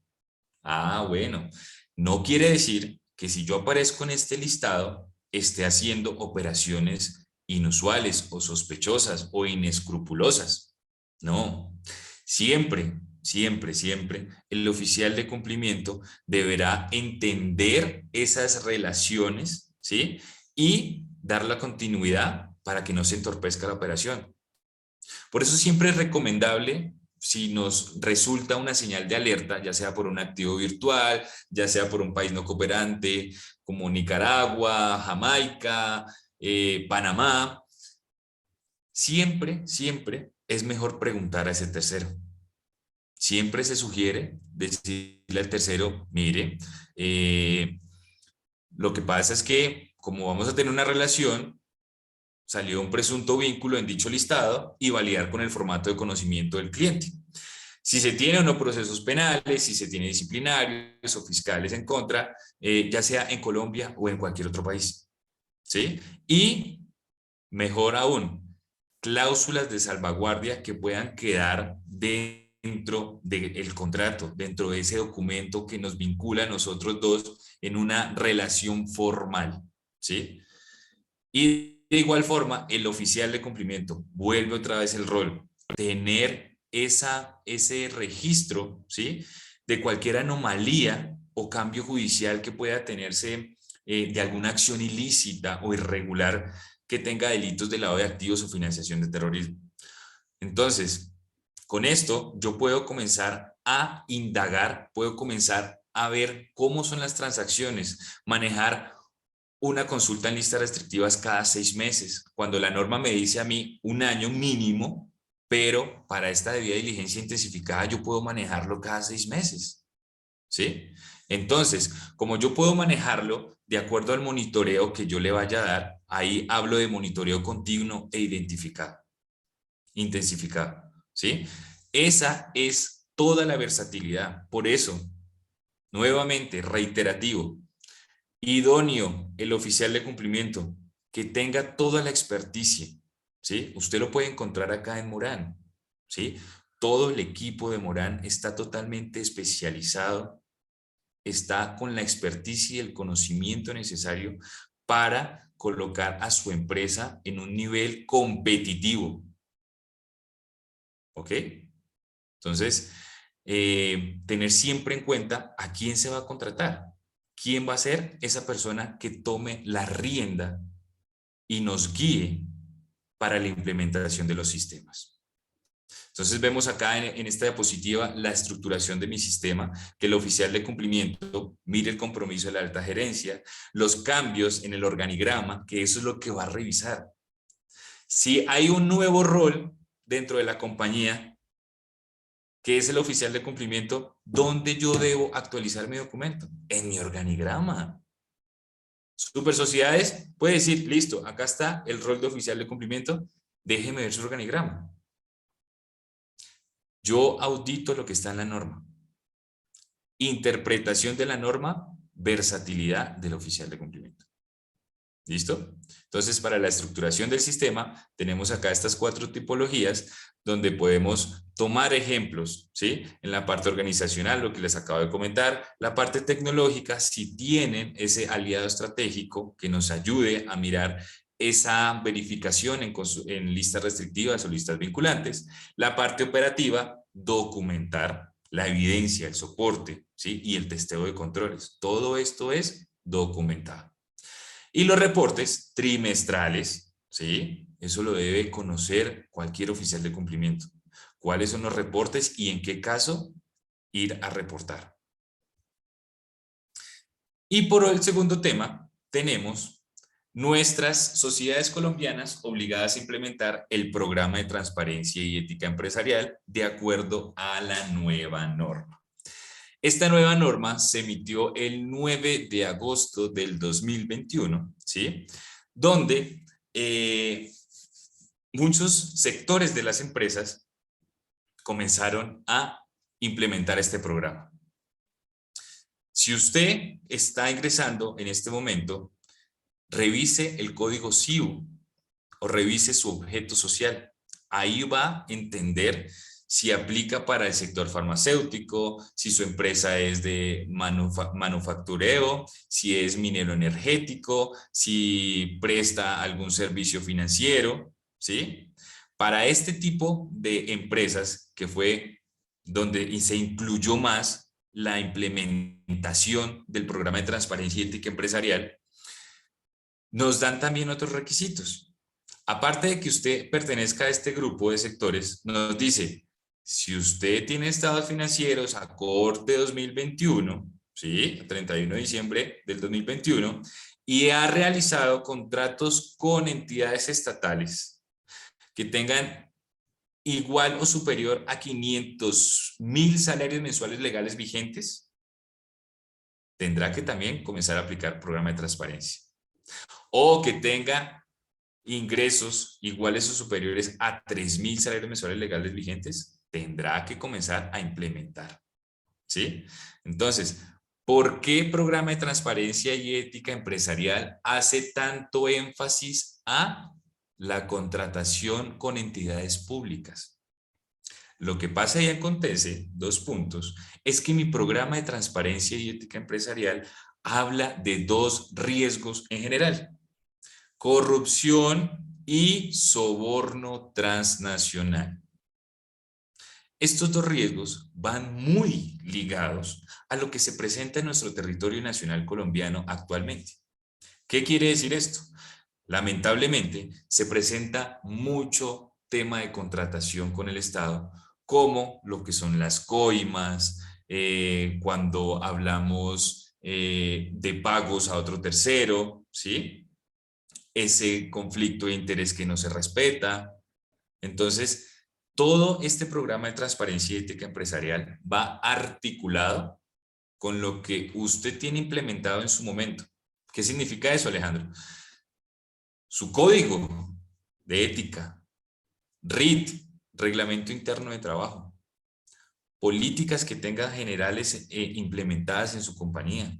Ah, bueno, no quiere decir que si yo aparezco en este listado esté haciendo operaciones inusuales o sospechosas o inescrupulosas. No, siempre el oficial de cumplimiento deberá entender esas relaciones, ¿sí? Y dar la continuidad para que no se entorpezca la operación. Por eso siempre es recomendable, si nos resulta una señal de alerta, ya sea por un activo virtual, ya sea por un país no cooperante como Nicaragua, Jamaica, Panamá, siempre es mejor preguntar a ese tercero. Siempre se sugiere decirle al tercero, mire, lo que pasa es que como vamos a tener una relación, salió un presunto vínculo en dicho listado y validar con el formato de conocimiento del cliente. Si se tiene o no procesos penales, si se tiene disciplinarios o fiscales en contra, ya sea en Colombia o en cualquier otro país. ¿Sí? Y mejor aún, cláusulas de salvaguardia que puedan quedar dentro del contrato, dentro de ese documento que nos vincula a nosotros dos en una relación formal. ¿Sí? Y de igual forma, el oficial de cumplimiento vuelve otra vez el rol, tener ese registro, ¿sí? De cualquier anomalía o cambio judicial que pueda tenerse de alguna acción ilícita o irregular que tenga delitos de lavado de activos o financiación de terrorismo. Entonces, con esto yo puedo comenzar a indagar, puedo comenzar a ver cómo son las transacciones, manejar una consulta en listas restrictivas cada 6 meses, cuando la norma me dice a mí un año mínimo, pero para esta debida diligencia intensificada yo puedo manejarlo cada 6 meses, ¿sí? Entonces, como yo puedo manejarlo de acuerdo al monitoreo que yo le vaya a dar, ahí hablo de monitoreo continuo e identificado, intensificado, ¿sí? Esa es toda la versatilidad. Por eso, nuevamente, reiterativo, idóneo el oficial de cumplimiento, que tenga toda la experticia, ¿sí? Usted lo puede encontrar acá en Morán, ¿sí? Todo el equipo de Morán está totalmente especializado, está con la experticia y el conocimiento necesario para colocar a su empresa en un nivel competitivo, ¿ok? Entonces, tener siempre en cuenta a quién se va a contratar, quién va a ser esa persona que tome la rienda y nos guíe para la implementación de los sistemas. Entonces vemos acá en esta diapositiva la estructuración de mi sistema, que el oficial de cumplimiento mire el compromiso de la alta gerencia, los cambios en el organigrama, que eso es lo que va a revisar. Si hay un nuevo rol dentro de la compañía, que es el oficial de cumplimiento, ¿dónde yo debo actualizar mi documento? En mi organigrama. Super Sociedades puede decir, listo, acá está el rol de oficial de cumplimiento, déjeme ver su organigrama. Yo audito lo que está en la norma. Interpretación de la norma, versatilidad del oficial de cumplimiento. ¿Listo? Entonces, para la estructuración del sistema, tenemos acá estas 4 tipologías donde podemos tomar ejemplos, ¿sí? En la parte organizacional, lo que les acabo de comentar, la parte tecnológica, si tienen ese aliado estratégico que nos ayude a mirar esa verificación en listas restrictivas o listas vinculantes, la parte operativa, documentar la evidencia, el soporte, ¿sí? Y el testeo de controles. Todo esto es documentado. Y los reportes trimestrales, ¿sí? Eso lo debe conocer cualquier oficial de cumplimiento. ¿Cuáles son los reportes y en qué caso ir a reportar? Y por el segundo tema, tenemos nuestras sociedades colombianas obligadas a implementar el programa de transparencia y ética empresarial de acuerdo a la nueva norma. Esta nueva norma se emitió el 9 de agosto del 2021, ¿sí? Donde muchos sectores de las empresas comenzaron a implementar este programa. Si usted está ingresando en este momento, revise el código SIU o revise su objeto social. Ahí va a entender si aplica para el sector farmacéutico, si su empresa es de manufactureo, si es minero energético, si presta algún servicio financiero, ¿sí? Para este tipo de empresas, que fue donde se incluyó más la implementación del programa de transparencia y ética empresarial, nos dan también otros requisitos. Aparte de que usted pertenezca a este grupo de sectores, nos dice, si usted tiene estados financieros a corte 2021, ¿sí? 31 de diciembre del 2021, y ha realizado contratos con entidades estatales que tengan igual o superior a 500.000 salarios mensuales legales vigentes, tendrá que también comenzar a aplicar programa de transparencia. O que tenga ingresos iguales o superiores a 3.000 salarios mensuales legales vigentes, tendrá que comenzar a implementar, ¿sí? Entonces, ¿por qué programa de transparencia y ética empresarial hace tanto énfasis a la contratación con entidades públicas? Lo que pasa y acontece, 2 puntos, es que mi programa de transparencia y ética empresarial habla de 2 riesgos en general: corrupción y soborno transnacional. Estos 2 riesgos van muy ligados a lo que se presenta en nuestro territorio nacional colombiano actualmente. ¿Qué quiere decir esto? Lamentablemente, se presenta mucho tema de contratación con el Estado, como lo que son las coimas, cuando hablamos de pagos a otro tercero, ¿sí? Ese conflicto de interés que no se respeta. Entonces, todo este programa de transparencia y ética empresarial va articulado con lo que usted tiene implementado en su momento. ¿Qué significa eso, Alejandro? Su código de ética, RIT, Reglamento Interno de Trabajo, políticas que tenga generales implementadas en su compañía,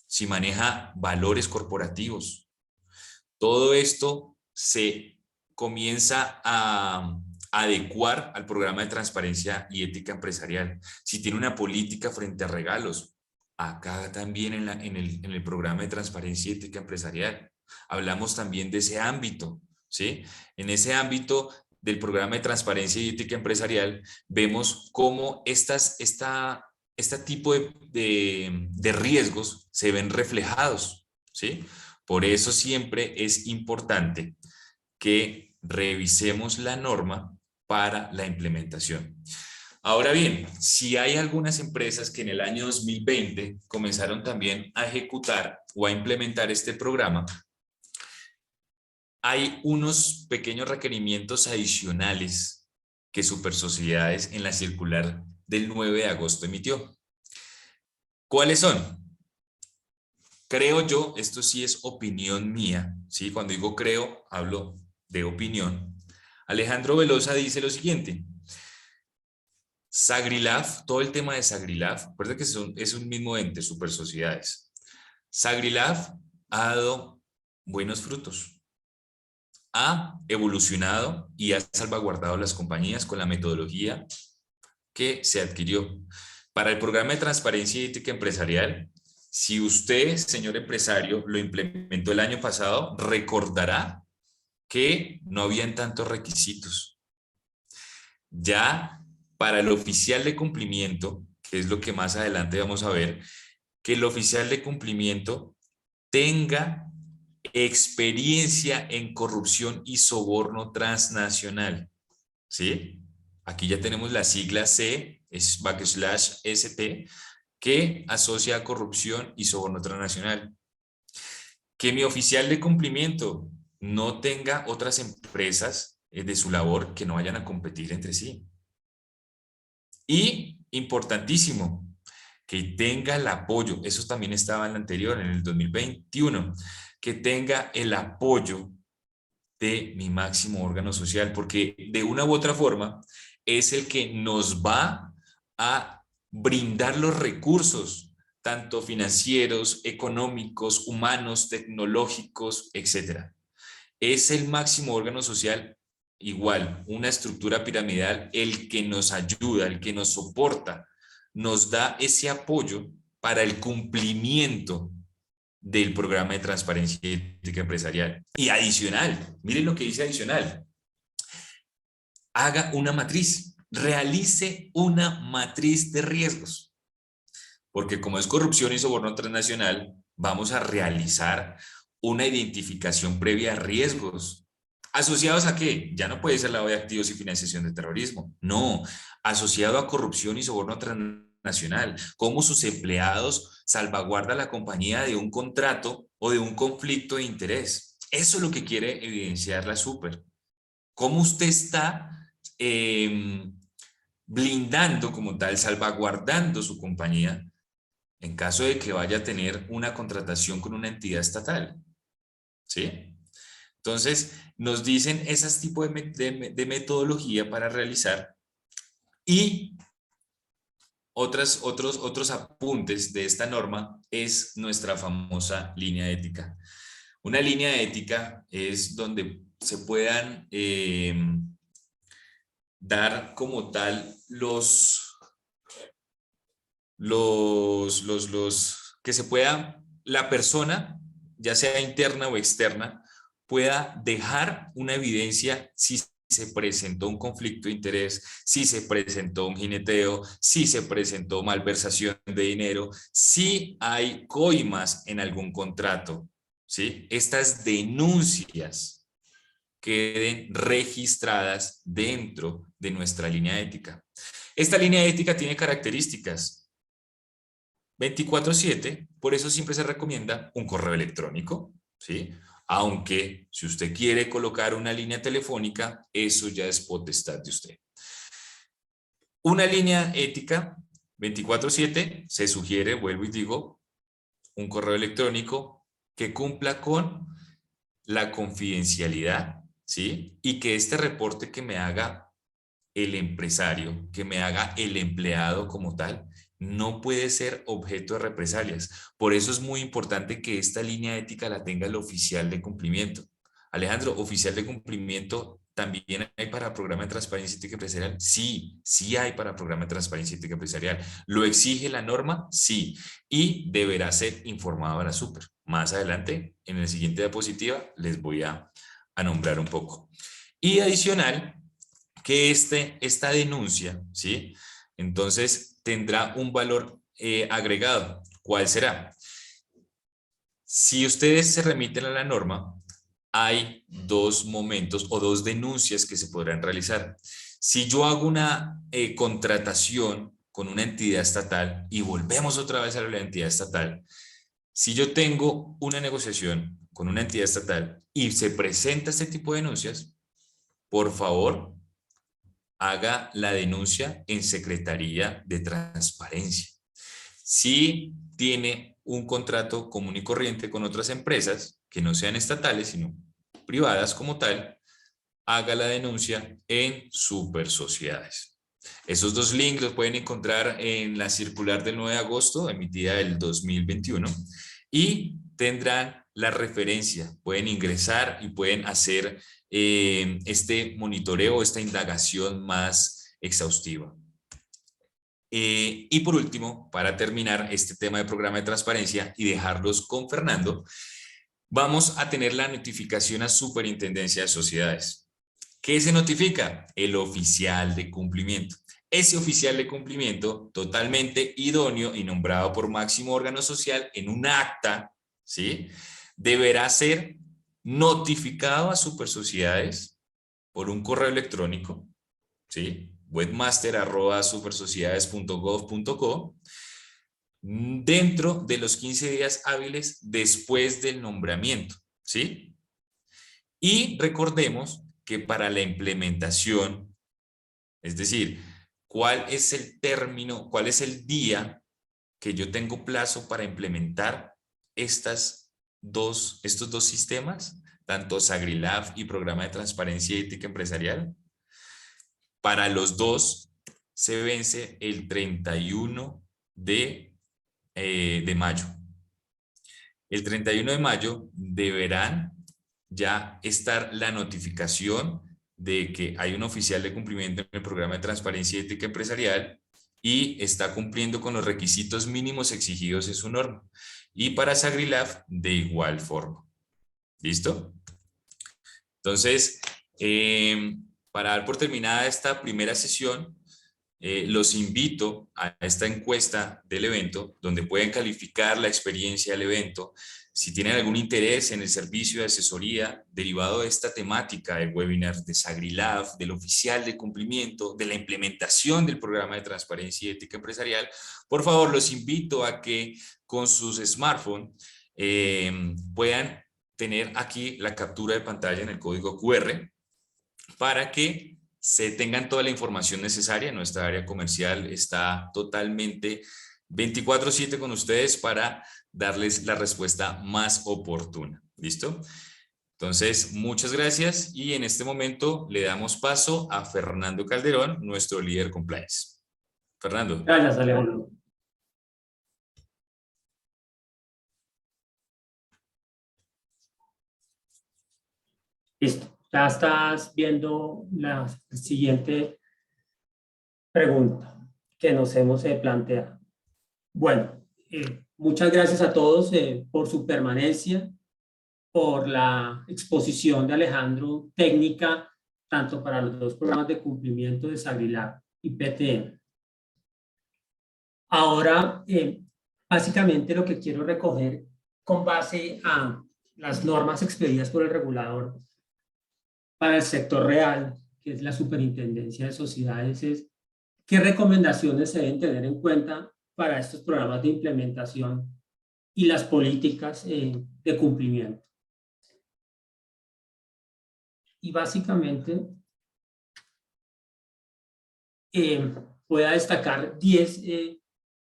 si maneja valores corporativos. Todo esto se comienza a adecuar al programa de transparencia y ética empresarial. Si tiene una política frente a regalos, acá también en el programa de transparencia y ética empresarial. Hablamos también de ese ámbito, ¿sí? En ese ámbito del programa de transparencia y ética empresarial, vemos cómo este tipo de riesgos se ven reflejados, ¿sí? Por eso siempre es importante que revisemos la norma para la implementación. Ahora bien, si hay algunas empresas que en el año 2020 comenzaron también a ejecutar o a implementar este programa, hay unos pequeños requerimientos adicionales que Supersociedades en la circular del 9 de agosto emitió. ¿Cuáles son? Creo yo, esto sí es opinión mía, ¿sí? Cuando digo creo, hablo de opinión. Alejandro Velosa dice lo siguiente: Sagrilaf, todo el tema de Sagrilaf, recuerda que es un mismo ente, Supersociedades. Sagrilaf ha dado buenos frutos, ha evolucionado y ha salvaguardado las compañías con la metodología que se adquirió. Para el programa de transparencia y ética empresarial, si usted, señor empresario, lo implementó el año pasado, recordará que no habían tantos requisitos. Ya para el oficial de cumplimiento, que es lo que más adelante vamos a ver, que el oficial de cumplimiento tenga experiencia en corrupción y soborno transnacional, ¿sí? Aquí ya tenemos la sigla C/ST, que asocia a corrupción y soborno transnacional. Que mi oficial de cumplimiento no tenga otras empresas de su labor que no vayan a competir entre sí. Y, importantísimo, que tenga el apoyo, eso también estaba en el anterior, en el 2021, que tenga el apoyo de mi máximo órgano social, porque de una u otra forma es el que nos va a brindar los recursos, tanto financieros, económicos, humanos, tecnológicos, etcétera. Es el máximo órgano social, igual, una estructura piramidal, el que nos ayuda, el que nos soporta, nos da ese apoyo para el cumplimiento del programa de transparencia y ética empresarial. Y adicional, miren lo que dice adicional: haga una matriz, realice una matriz de riesgos, porque como es corrupción y soborno transnacional, vamos a realizar una identificación previa a riesgos. ¿Asociados a qué? Ya no puede ser lavado de activos y financiación de terrorismo. No, asociado a corrupción y soborno transnacional. Cómo sus empleados salvaguardan la compañía de un contrato o de un conflicto de interés. Eso es lo que quiere evidenciar la Super. Cómo usted está blindando como tal, salvaguardando su compañía en caso de que vaya a tener una contratación con una entidad estatal. ¿Sí? Entonces, nos dicen esos tipos de metodología para realizar, y otros apuntes de esta norma es nuestra famosa línea ética. Una línea de ética es donde se puedan dar como tal que se pueda, la persona, ya sea interna o externa, pueda dejar una evidencia si se presentó un conflicto de interés, si se presentó un jineteo, si se presentó malversación de dinero, si hay coimas en algún contrato, ¿sí? Estas denuncias queden registradas dentro de nuestra línea ética. Esta línea ética tiene características 24/7, por eso siempre se recomienda un correo electrónico, ¿sí? Aunque si usted quiere colocar una línea telefónica, eso ya es potestad de usted. Una línea ética 24/7 se sugiere, vuelvo y digo, un correo electrónico que cumpla con la confidencialidad, ¿sí? Y que este reporte que me haga el empresario, que me haga el empleado como tal, no puede ser objeto de represalias. Por eso es muy importante que esta línea ética la tenga el oficial de cumplimiento. Alejandro, oficial de cumplimiento, ¿también hay para programa de transparencia ética empresarial? Sí, sí hay para programa de transparencia ética empresarial. ¿Lo exige la norma? Sí. Y deberá ser informado a la súper. Más adelante, en el siguiente diapositiva, les voy a nombrar un poco. Y adicional, que esta denuncia, ¿sí? Entonces tendrá un valor agregado. ¿Cuál será? Si ustedes se remiten a la norma, hay dos momentos o dos denuncias que se podrán realizar. Si yo hago una contratación con una entidad estatal y volvemos otra vez a la entidad estatal, si yo tengo una negociación con una entidad estatal y se presenta este tipo de denuncias, por favor, haga la denuncia en Secretaría de Transparencia. Si tiene un contrato común y corriente con otras empresas que no sean estatales, sino privadas como tal, haga la denuncia en Supersociedades. Esos dos links los pueden encontrar en la circular del 9 de agosto, emitida el 2021, y tendrán la referencia. Pueden ingresar y pueden hacer este monitoreo, esta indagación más exhaustiva. Y por último, para terminar este tema de programa de transparencia y dejarlos con Fernando, vamos a tener la notificación a Superintendencia de Sociedades. ¿Qué se notifica? El oficial de cumplimiento. Ese oficial de cumplimiento, totalmente idóneo y nombrado por máximo órgano social en un acta, ¿sí? Deberá ser notificado a Supersociedades por un correo electrónico, ¿sí? webmaster@supersociedades.gov.co dentro de los 15 días hábiles después del nombramiento, ¿sí? Y recordemos que para la implementación, es decir, ¿cuál es el término, cuál es el día que yo tengo plazo para implementar estos dos sistemas, tanto Sagrilab y Programa de Transparencia y Ética Empresarial? Para los dos se vence el 31 de mayo. El 31 de mayo deberán ya estar la notificación de que hay un oficial de cumplimiento en el programa de transparencia y ética empresarial y está cumpliendo con los requisitos mínimos exigidos en su norma. Y para Sagrilab de igual forma. ¿Listo? Entonces, para dar por terminada esta primera sesión, los invito a esta encuesta del evento, donde pueden calificar la experiencia del evento. Si tienen algún interés en el servicio de asesoría derivado de esta temática del webinar de Sagrilab, del oficial de cumplimiento, de la implementación del programa de transparencia y ética empresarial, por favor, los invito a que con sus smartphones puedan tener aquí la captura de pantalla en el código QR para que se tengan toda la información necesaria. Nuestra área comercial está totalmente 24/7 con ustedes para darles la respuesta más oportuna. ¿Listo? Entonces, muchas gracias y en este momento le damos paso a Fernando Calderón, nuestro líder compliance. Fernando. Gracias, Alejandro. Listo. Ya estás viendo la siguiente pregunta que nos hemos planteado. Bueno, muchas gracias a todos por su permanencia, por la exposición de Alejandro técnica, tanto para los dos programas de cumplimiento de Sagrilab y PTM. Ahora, básicamente lo que quiero recoger con base a las normas expedidas por el regulador para el sector real, que es la Superintendencia de Sociedades, es qué recomendaciones se deben tener en cuenta para estos programas de implementación y las políticas de cumplimiento. Y básicamente voy a destacar 10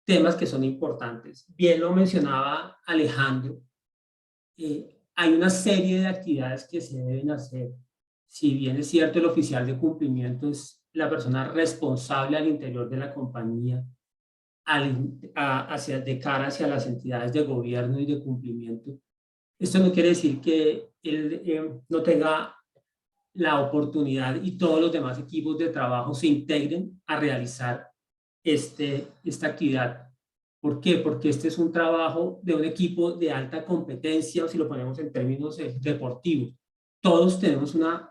temas que son importantes. Bien lo mencionaba Alejandro, hay una serie de actividades que se deben hacer. Si bien es cierto, el oficial de cumplimiento es la persona responsable al interior de la compañía, de cara hacia las entidades de gobierno y de cumplimiento. Esto no quiere decir que él no tenga la oportunidad y todos los demás equipos de trabajo se integren a realizar esta actividad. ¿Por qué? Porque este es un trabajo de un equipo de alta competencia, o si lo ponemos en términos deportivos. Todos tenemos una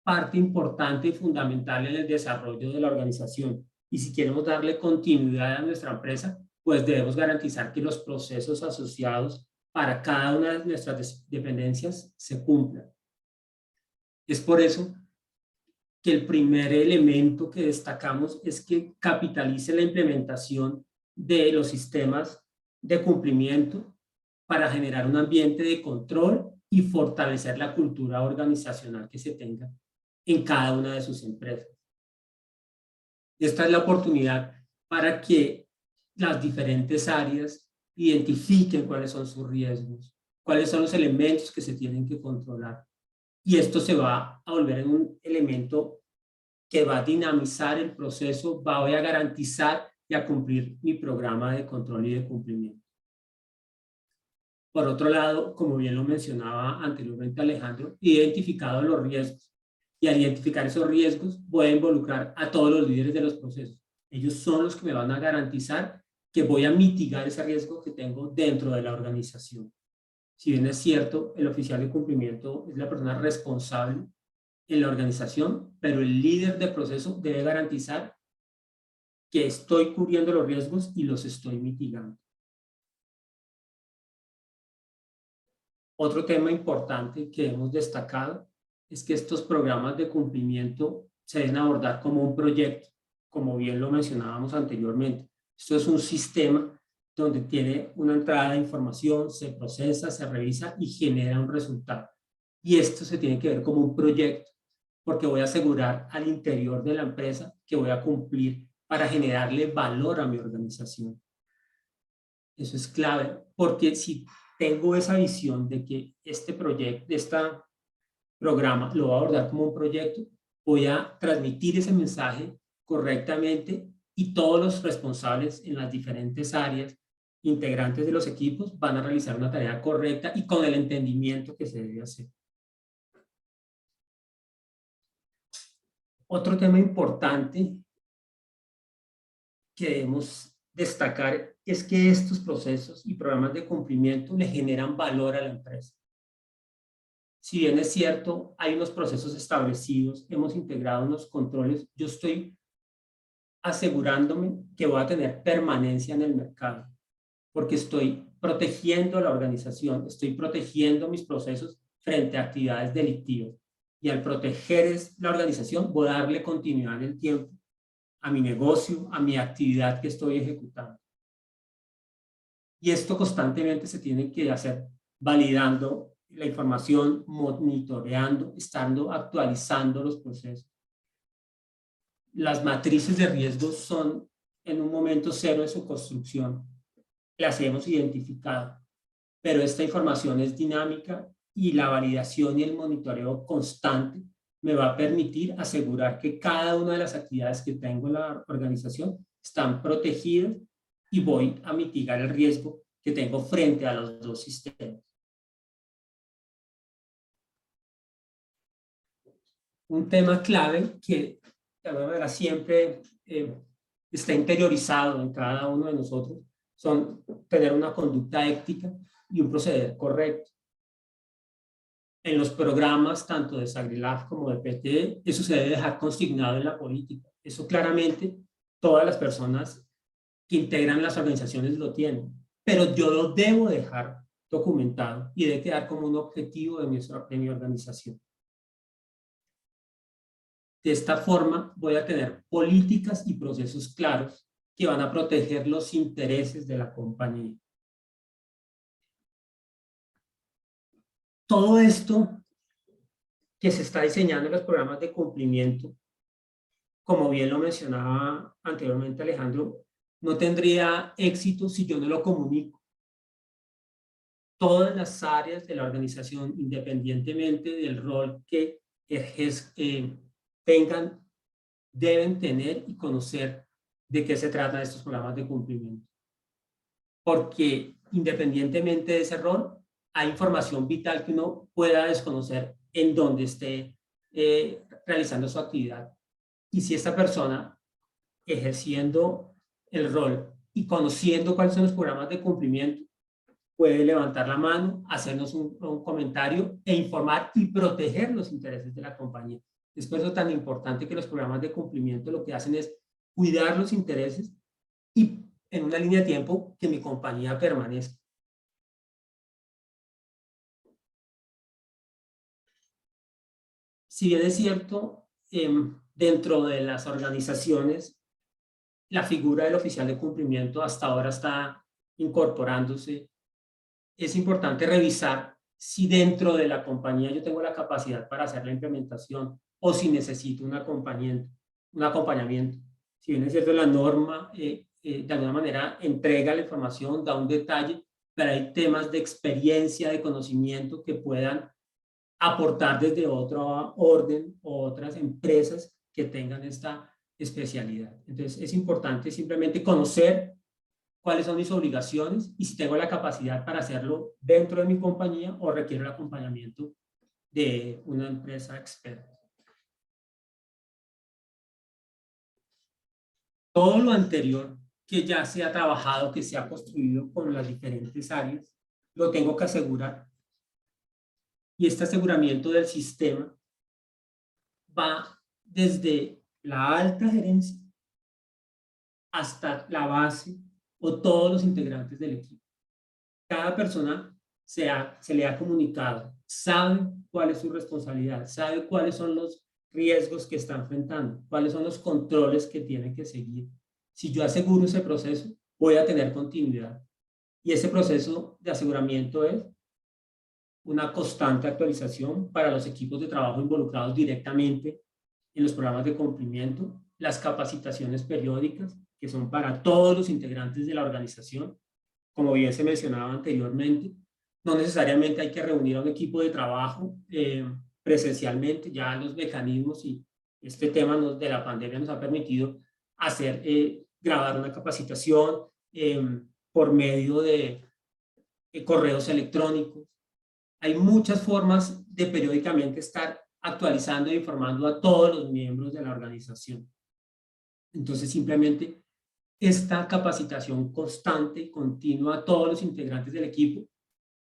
parte importante y fundamental en el desarrollo de la organización. Y si queremos darle continuidad a nuestra empresa, pues debemos garantizar que los procesos asociados para cada una de nuestras dependencias se cumplan. Es por eso que el primer elemento que destacamos es que capitalice la implementación de los sistemas de cumplimiento para generar un ambiente de control y fortalecer la cultura organizacional que se tenga en cada una de sus empresas. Esta es la oportunidad para que las diferentes áreas identifiquen cuáles son sus riesgos, cuáles son los elementos que se tienen que controlar. Y esto se va a volver en un elemento que va a dinamizar el proceso, voy a garantizar y a cumplir mi programa de control y de cumplimiento. Por otro lado, como bien lo mencionaba anteriormente Alejandro, he identificado los riesgos. Y al identificar esos riesgos, voy a involucrar a todos los líderes de los procesos. Ellos son los que me van a garantizar que voy a mitigar ese riesgo que tengo dentro de la organización. Si bien es cierto, el oficial de cumplimiento es la persona responsable en la organización, pero el líder de proceso debe garantizar que estoy cubriendo los riesgos y los estoy mitigando. Otro tema importante que hemos destacado es que estos programas de cumplimiento se deben abordar como un proyecto, como bien lo mencionábamos anteriormente. Esto es un sistema donde tiene una entrada de información, se procesa, se revisa y genera un resultado. Y esto se tiene que ver como un proyecto, porque voy a asegurar al interior de la empresa que voy a cumplir para generarle valor a mi organización. Eso es clave, porque si tengo esa visión de que este proyecto, programa lo va a abordar como un proyecto, voy a transmitir ese mensaje correctamente y todos los responsables en las diferentes áreas, integrantes de los equipos, van a realizar una tarea correcta y con el entendimiento que se debe hacer. Otro tema importante que debemos destacar es que estos procesos y programas de cumplimiento le generan valor a la empresa. Si bien es cierto, hay unos procesos establecidos, hemos integrado unos controles, yo estoy asegurándome que voy a tener permanencia en el mercado, porque estoy protegiendo la organización, estoy protegiendo mis procesos frente a actividades delictivas. Y al proteger la organización, voy a darle continuidad en el tiempo a mi negocio, a mi actividad que estoy ejecutando. Y esto constantemente se tiene que hacer validando la información, monitoreando, estando actualizando los procesos. Las matrices de riesgos son en un momento cero de su construcción. Las hemos identificado, pero esta información es dinámica y la validación y el monitoreo constante me va a permitir asegurar que cada una de las actividades que tengo en la organización están protegidas y voy a mitigar el riesgo que tengo frente a los dos sistemas. Un tema clave que de alguna manera siempre está interiorizado en cada uno de nosotros son tener una conducta ética y un proceder correcto. En los programas tanto de SagriLab como de PTE, eso se debe dejar consignado en la política. Eso claramente todas las personas que integran las organizaciones lo tienen, pero yo lo debo dejar documentado y debe quedar como un objetivo de mi organización. De esta forma voy a tener políticas y procesos claros que van a proteger los intereses de la compañía. Todo esto que se está diseñando en los programas de cumplimiento, como bien lo mencionaba anteriormente Alejandro, no tendría éxito si yo no lo comunico. Todas las áreas de la organización, independientemente del rol que tengan, deben tener y conocer de qué se tratan estos programas de cumplimiento. Porque independientemente de ese rol, hay información vital que uno pueda desconocer en donde esté realizando su actividad. Y si esta persona, ejerciendo el rol y conociendo cuáles son los programas de cumplimiento, puede levantar la mano, hacernos un comentario e informar y proteger los intereses de la compañía. Es por eso tan importante que los programas de cumplimiento lo que hacen es cuidar los intereses y en una línea de tiempo que mi compañía permanezca. Si bien es cierto, dentro de las organizaciones, la figura del oficial de cumplimiento hasta ahora está incorporándose, es importante revisar si dentro de la compañía yo tengo la capacidad para hacer la implementación o si necesito un acompañamiento. Si bien es cierto, la norma de alguna manera entrega la información, da un detalle, pero hay temas de experiencia, de conocimiento que puedan aportar desde otro orden o otras empresas que tengan esta especialidad. Entonces es importante simplemente conocer cuáles son mis obligaciones y si tengo la capacidad para hacerlo dentro de mi compañía o requiero el acompañamiento de una empresa experta. Todo lo anterior que ya se ha trabajado, que se ha construido con las diferentes áreas, lo tengo que asegurar. Y este aseguramiento del sistema va desde la alta gerencia hasta la base o todos los integrantes del equipo. Cada persona se le ha comunicado, sabe cuál es su responsabilidad, sabe cuáles son los riesgos que está enfrentando, cuáles son los controles que tiene que seguir. Si yo aseguro ese proceso, voy a tener continuidad. Y ese proceso de aseguramiento es una constante actualización para los equipos de trabajo involucrados directamente en los programas de cumplimiento, las capacitaciones periódicas, que son para todos los integrantes de la organización. Como bien se mencionaba anteriormente, no necesariamente hay que reunir a un equipo de trabajo presencialmente, ya los mecanismos y este tema de la pandemia nos ha permitido hacer, grabar una capacitación por medio de correos electrónicos. Hay muchas formas de periódicamente estar actualizando e informando a todos los miembros de la organización. Entonces, simplemente esta capacitación constante y continua a todos los integrantes del equipo,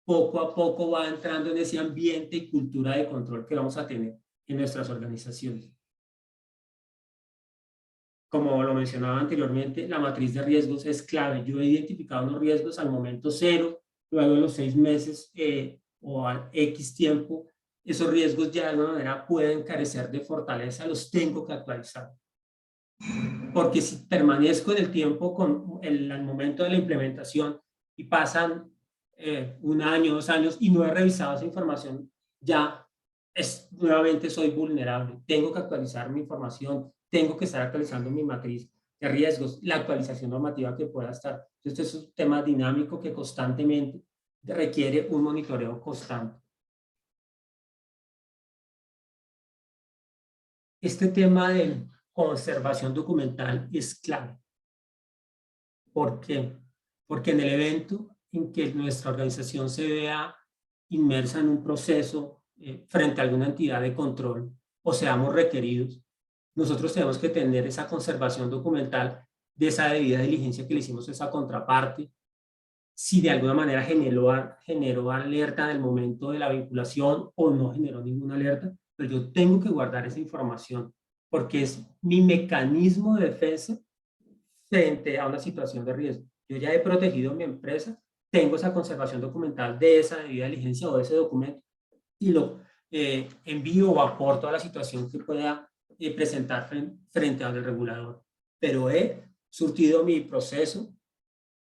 poco a poco va entrando en ese ambiente y cultura de control que vamos a tener en nuestras organizaciones. Como lo mencionaba anteriormente, la matriz de riesgos es clave. Yo he identificado unos riesgos al momento cero, luego de los 6 meses o al X tiempo, esos riesgos ya de alguna manera pueden carecer de fortaleza, los tengo que actualizar. Porque si permanezco en el tiempo al momento de la implementación y pasan 1 año, 2 años y no he revisado esa información, ya nuevamente soy vulnerable. Tengo que actualizar mi información, tengo que estar actualizando mi matriz de riesgos, la actualización normativa que pueda estar. Este es un tema dinámico que constantemente requiere un monitoreo constante. Este tema de conservación documental es clave. ¿Por qué? Porque en el evento en que nuestra organización se vea inmersa en un proceso frente a alguna entidad de control o seamos requeridos, nosotros tenemos que tener esa conservación documental de esa debida diligencia que le hicimos a esa contraparte. Si de alguna manera generó alerta en el momento de la vinculación o no generó ninguna alerta, pero yo tengo que guardar esa información porque es mi mecanismo de defensa frente a una situación de riesgo. Yo ya he protegido mi empresa tengo esa conservación documental de esa debida diligencia o de ese documento y lo envío o aporto a la situación que pueda presentar frente al regulador. Pero he surtido mi proceso,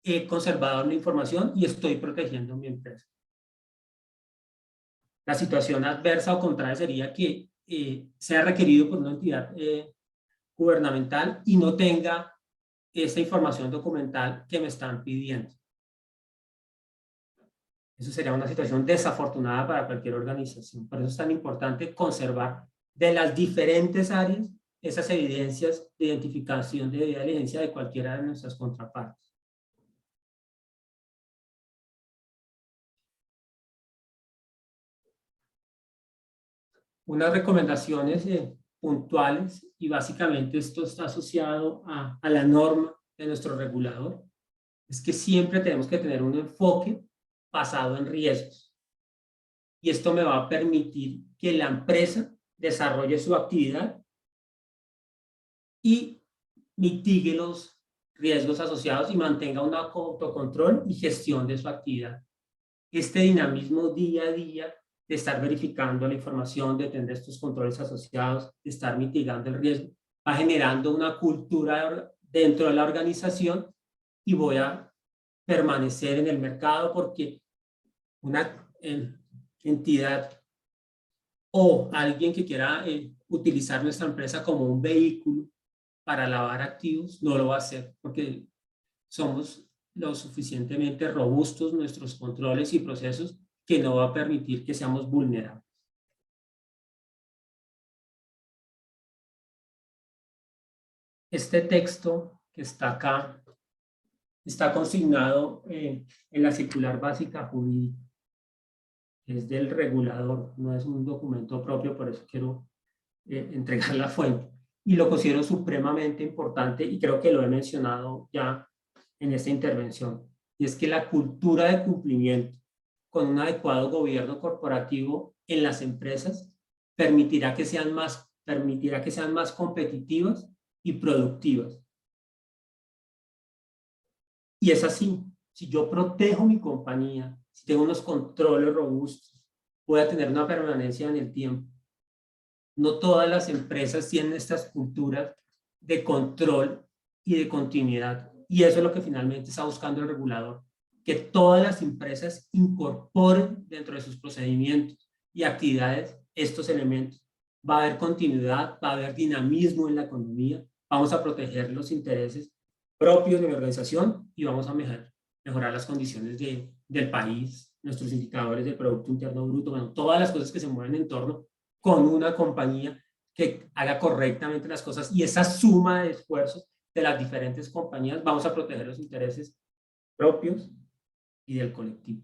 he conservado la información y estoy protegiendo mi empresa. La situación adversa o contraria sería que sea requerido por una entidad gubernamental y no tenga esa información documental que me están pidiendo. Eso sería una situación desafortunada para cualquier organización. Por eso es tan importante conservar de las diferentes áreas esas evidencias de identificación de debida diligencia de cualquiera de nuestras contrapartes. Unas recomendaciones puntuales, y básicamente esto está asociado a la norma de nuestro regulador, es que siempre tenemos que tener un enfoque basado en riesgos. Y esto me va a permitir que la empresa desarrolle su actividad y mitigue los riesgos asociados y mantenga un autocontrol y gestión de su actividad. Este dinamismo día a día de estar verificando la información, de tener estos controles asociados, de estar mitigando el riesgo, va generando una cultura dentro de la organización y voy a permanecer en el mercado porque una entidad o alguien que quiera utilizar nuestra empresa como un vehículo para lavar activos, no lo va a hacer porque somos lo suficientemente robustos nuestros controles y procesos que no va a permitir que seamos vulnerables. Este texto que está acá está consignado en la circular básica jurídica. Es del regulador, no es un documento propio, por eso quiero entregar la fuente. Y lo considero supremamente importante y creo que lo he mencionado ya en esta intervención. Y es que la cultura de cumplimiento con un adecuado gobierno corporativo en las empresas permitirá que sean más competitivas y productivas. Y es así, si yo protejo mi compañía, si tengo unos controles robustos, voy a tener una permanencia en el tiempo. No todas las empresas tienen estas culturas de control y de continuidad. Y eso es lo que finalmente está buscando el regulador, que todas las empresas incorporen dentro de sus procedimientos y actividades estos elementos. Va a haber continuidad, va a haber dinamismo en la economía, vamos a proteger los intereses propios de la organización y vamos a mejorar las condiciones del país, nuestros indicadores del Producto Interno Bruto, bueno, todas las cosas que se mueven en torno con una compañía que haga correctamente las cosas y esa suma de esfuerzos de las diferentes compañías, vamos a proteger los intereses propios y del colectivo.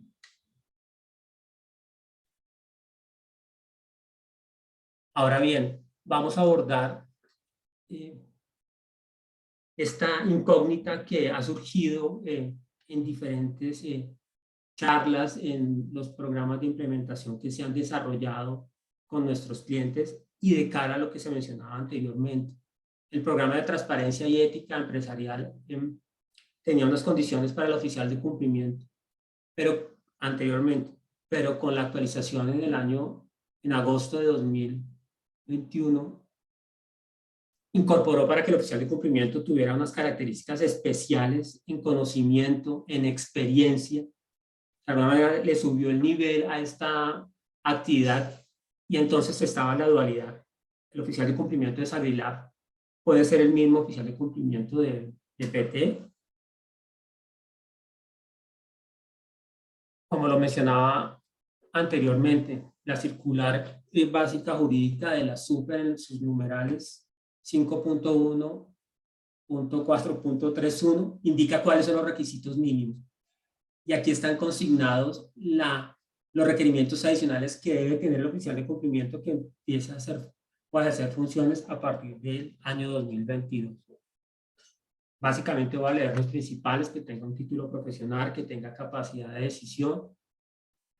Ahora bien, vamos a abordar esta incógnita que ha surgido en diferentes charlas, en los programas de implementación que se han desarrollado con nuestros clientes y de cara a lo que se mencionaba anteriormente. El programa de transparencia y ética empresarial tenía unas condiciones para el oficial de cumplimiento, pero anteriormente, pero con la actualización en agosto de 2021, incorporó para que el oficial de cumplimiento tuviera unas características especiales en conocimiento, en experiencia. De alguna manera le subió el nivel a esta actividad y entonces estaba la dualidad. El oficial de cumplimiento de Sagrilab puede ser el mismo oficial de cumplimiento de PT. Como lo mencionaba anteriormente, la circular básica jurídica de la SUPER en sus numerales 5.1.4.31 indica cuáles son los requisitos mínimos. Y aquí están consignados los requerimientos adicionales que debe tener el oficial de cumplimiento que empiece a hacer funciones a partir del año 2022. Básicamente voy a leer los principales: que tenga un título profesional, que tenga capacidad de decisión.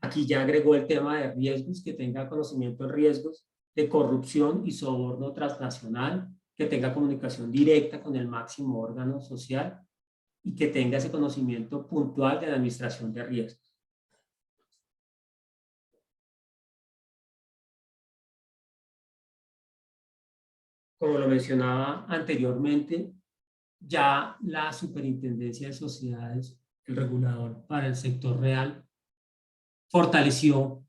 Aquí ya agregó el tema de riesgos, que tenga conocimiento de riesgos de corrupción y soborno transnacional, que tenga comunicación directa con el máximo órgano social, y que tenga ese conocimiento puntual de la administración de riesgos. Como lo mencionaba anteriormente, ya la Superintendencia de Sociedades, el regulador para el sector real, fortaleció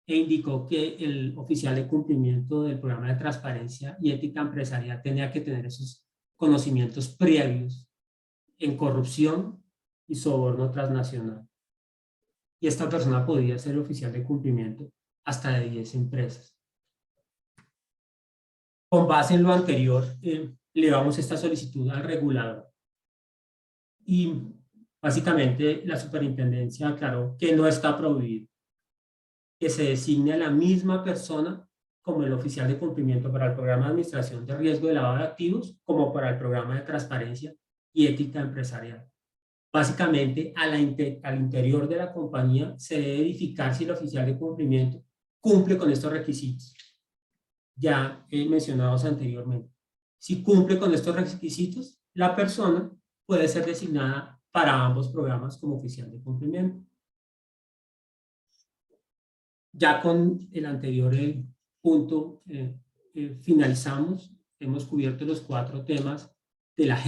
e indicó que el oficial de cumplimiento del programa de transparencia y ética empresarial tenía que tener esos conocimientos previos en corrupción y soborno transnacional. Y esta persona podía ser oficial de cumplimiento hasta de 10 empresas. Con base en lo anterior, elevamos esta solicitud al regulador. Y básicamente la superintendencia aclaró que no está prohibido que se designe a la misma persona como el oficial de cumplimiento para el programa de administración de riesgo de lavado de activos, como para el programa de transparencia y ética empresarial. Básicamente, al interior de la compañía se debe verificar si el oficial de cumplimiento cumple con estos requisitos, ya mencionados anteriormente. Si cumple con estos requisitos, la persona puede ser designada para ambos programas como oficial de cumplimiento. Ya con el anterior punto finalizamos. Hemos cubierto los 4 temas de la agenda.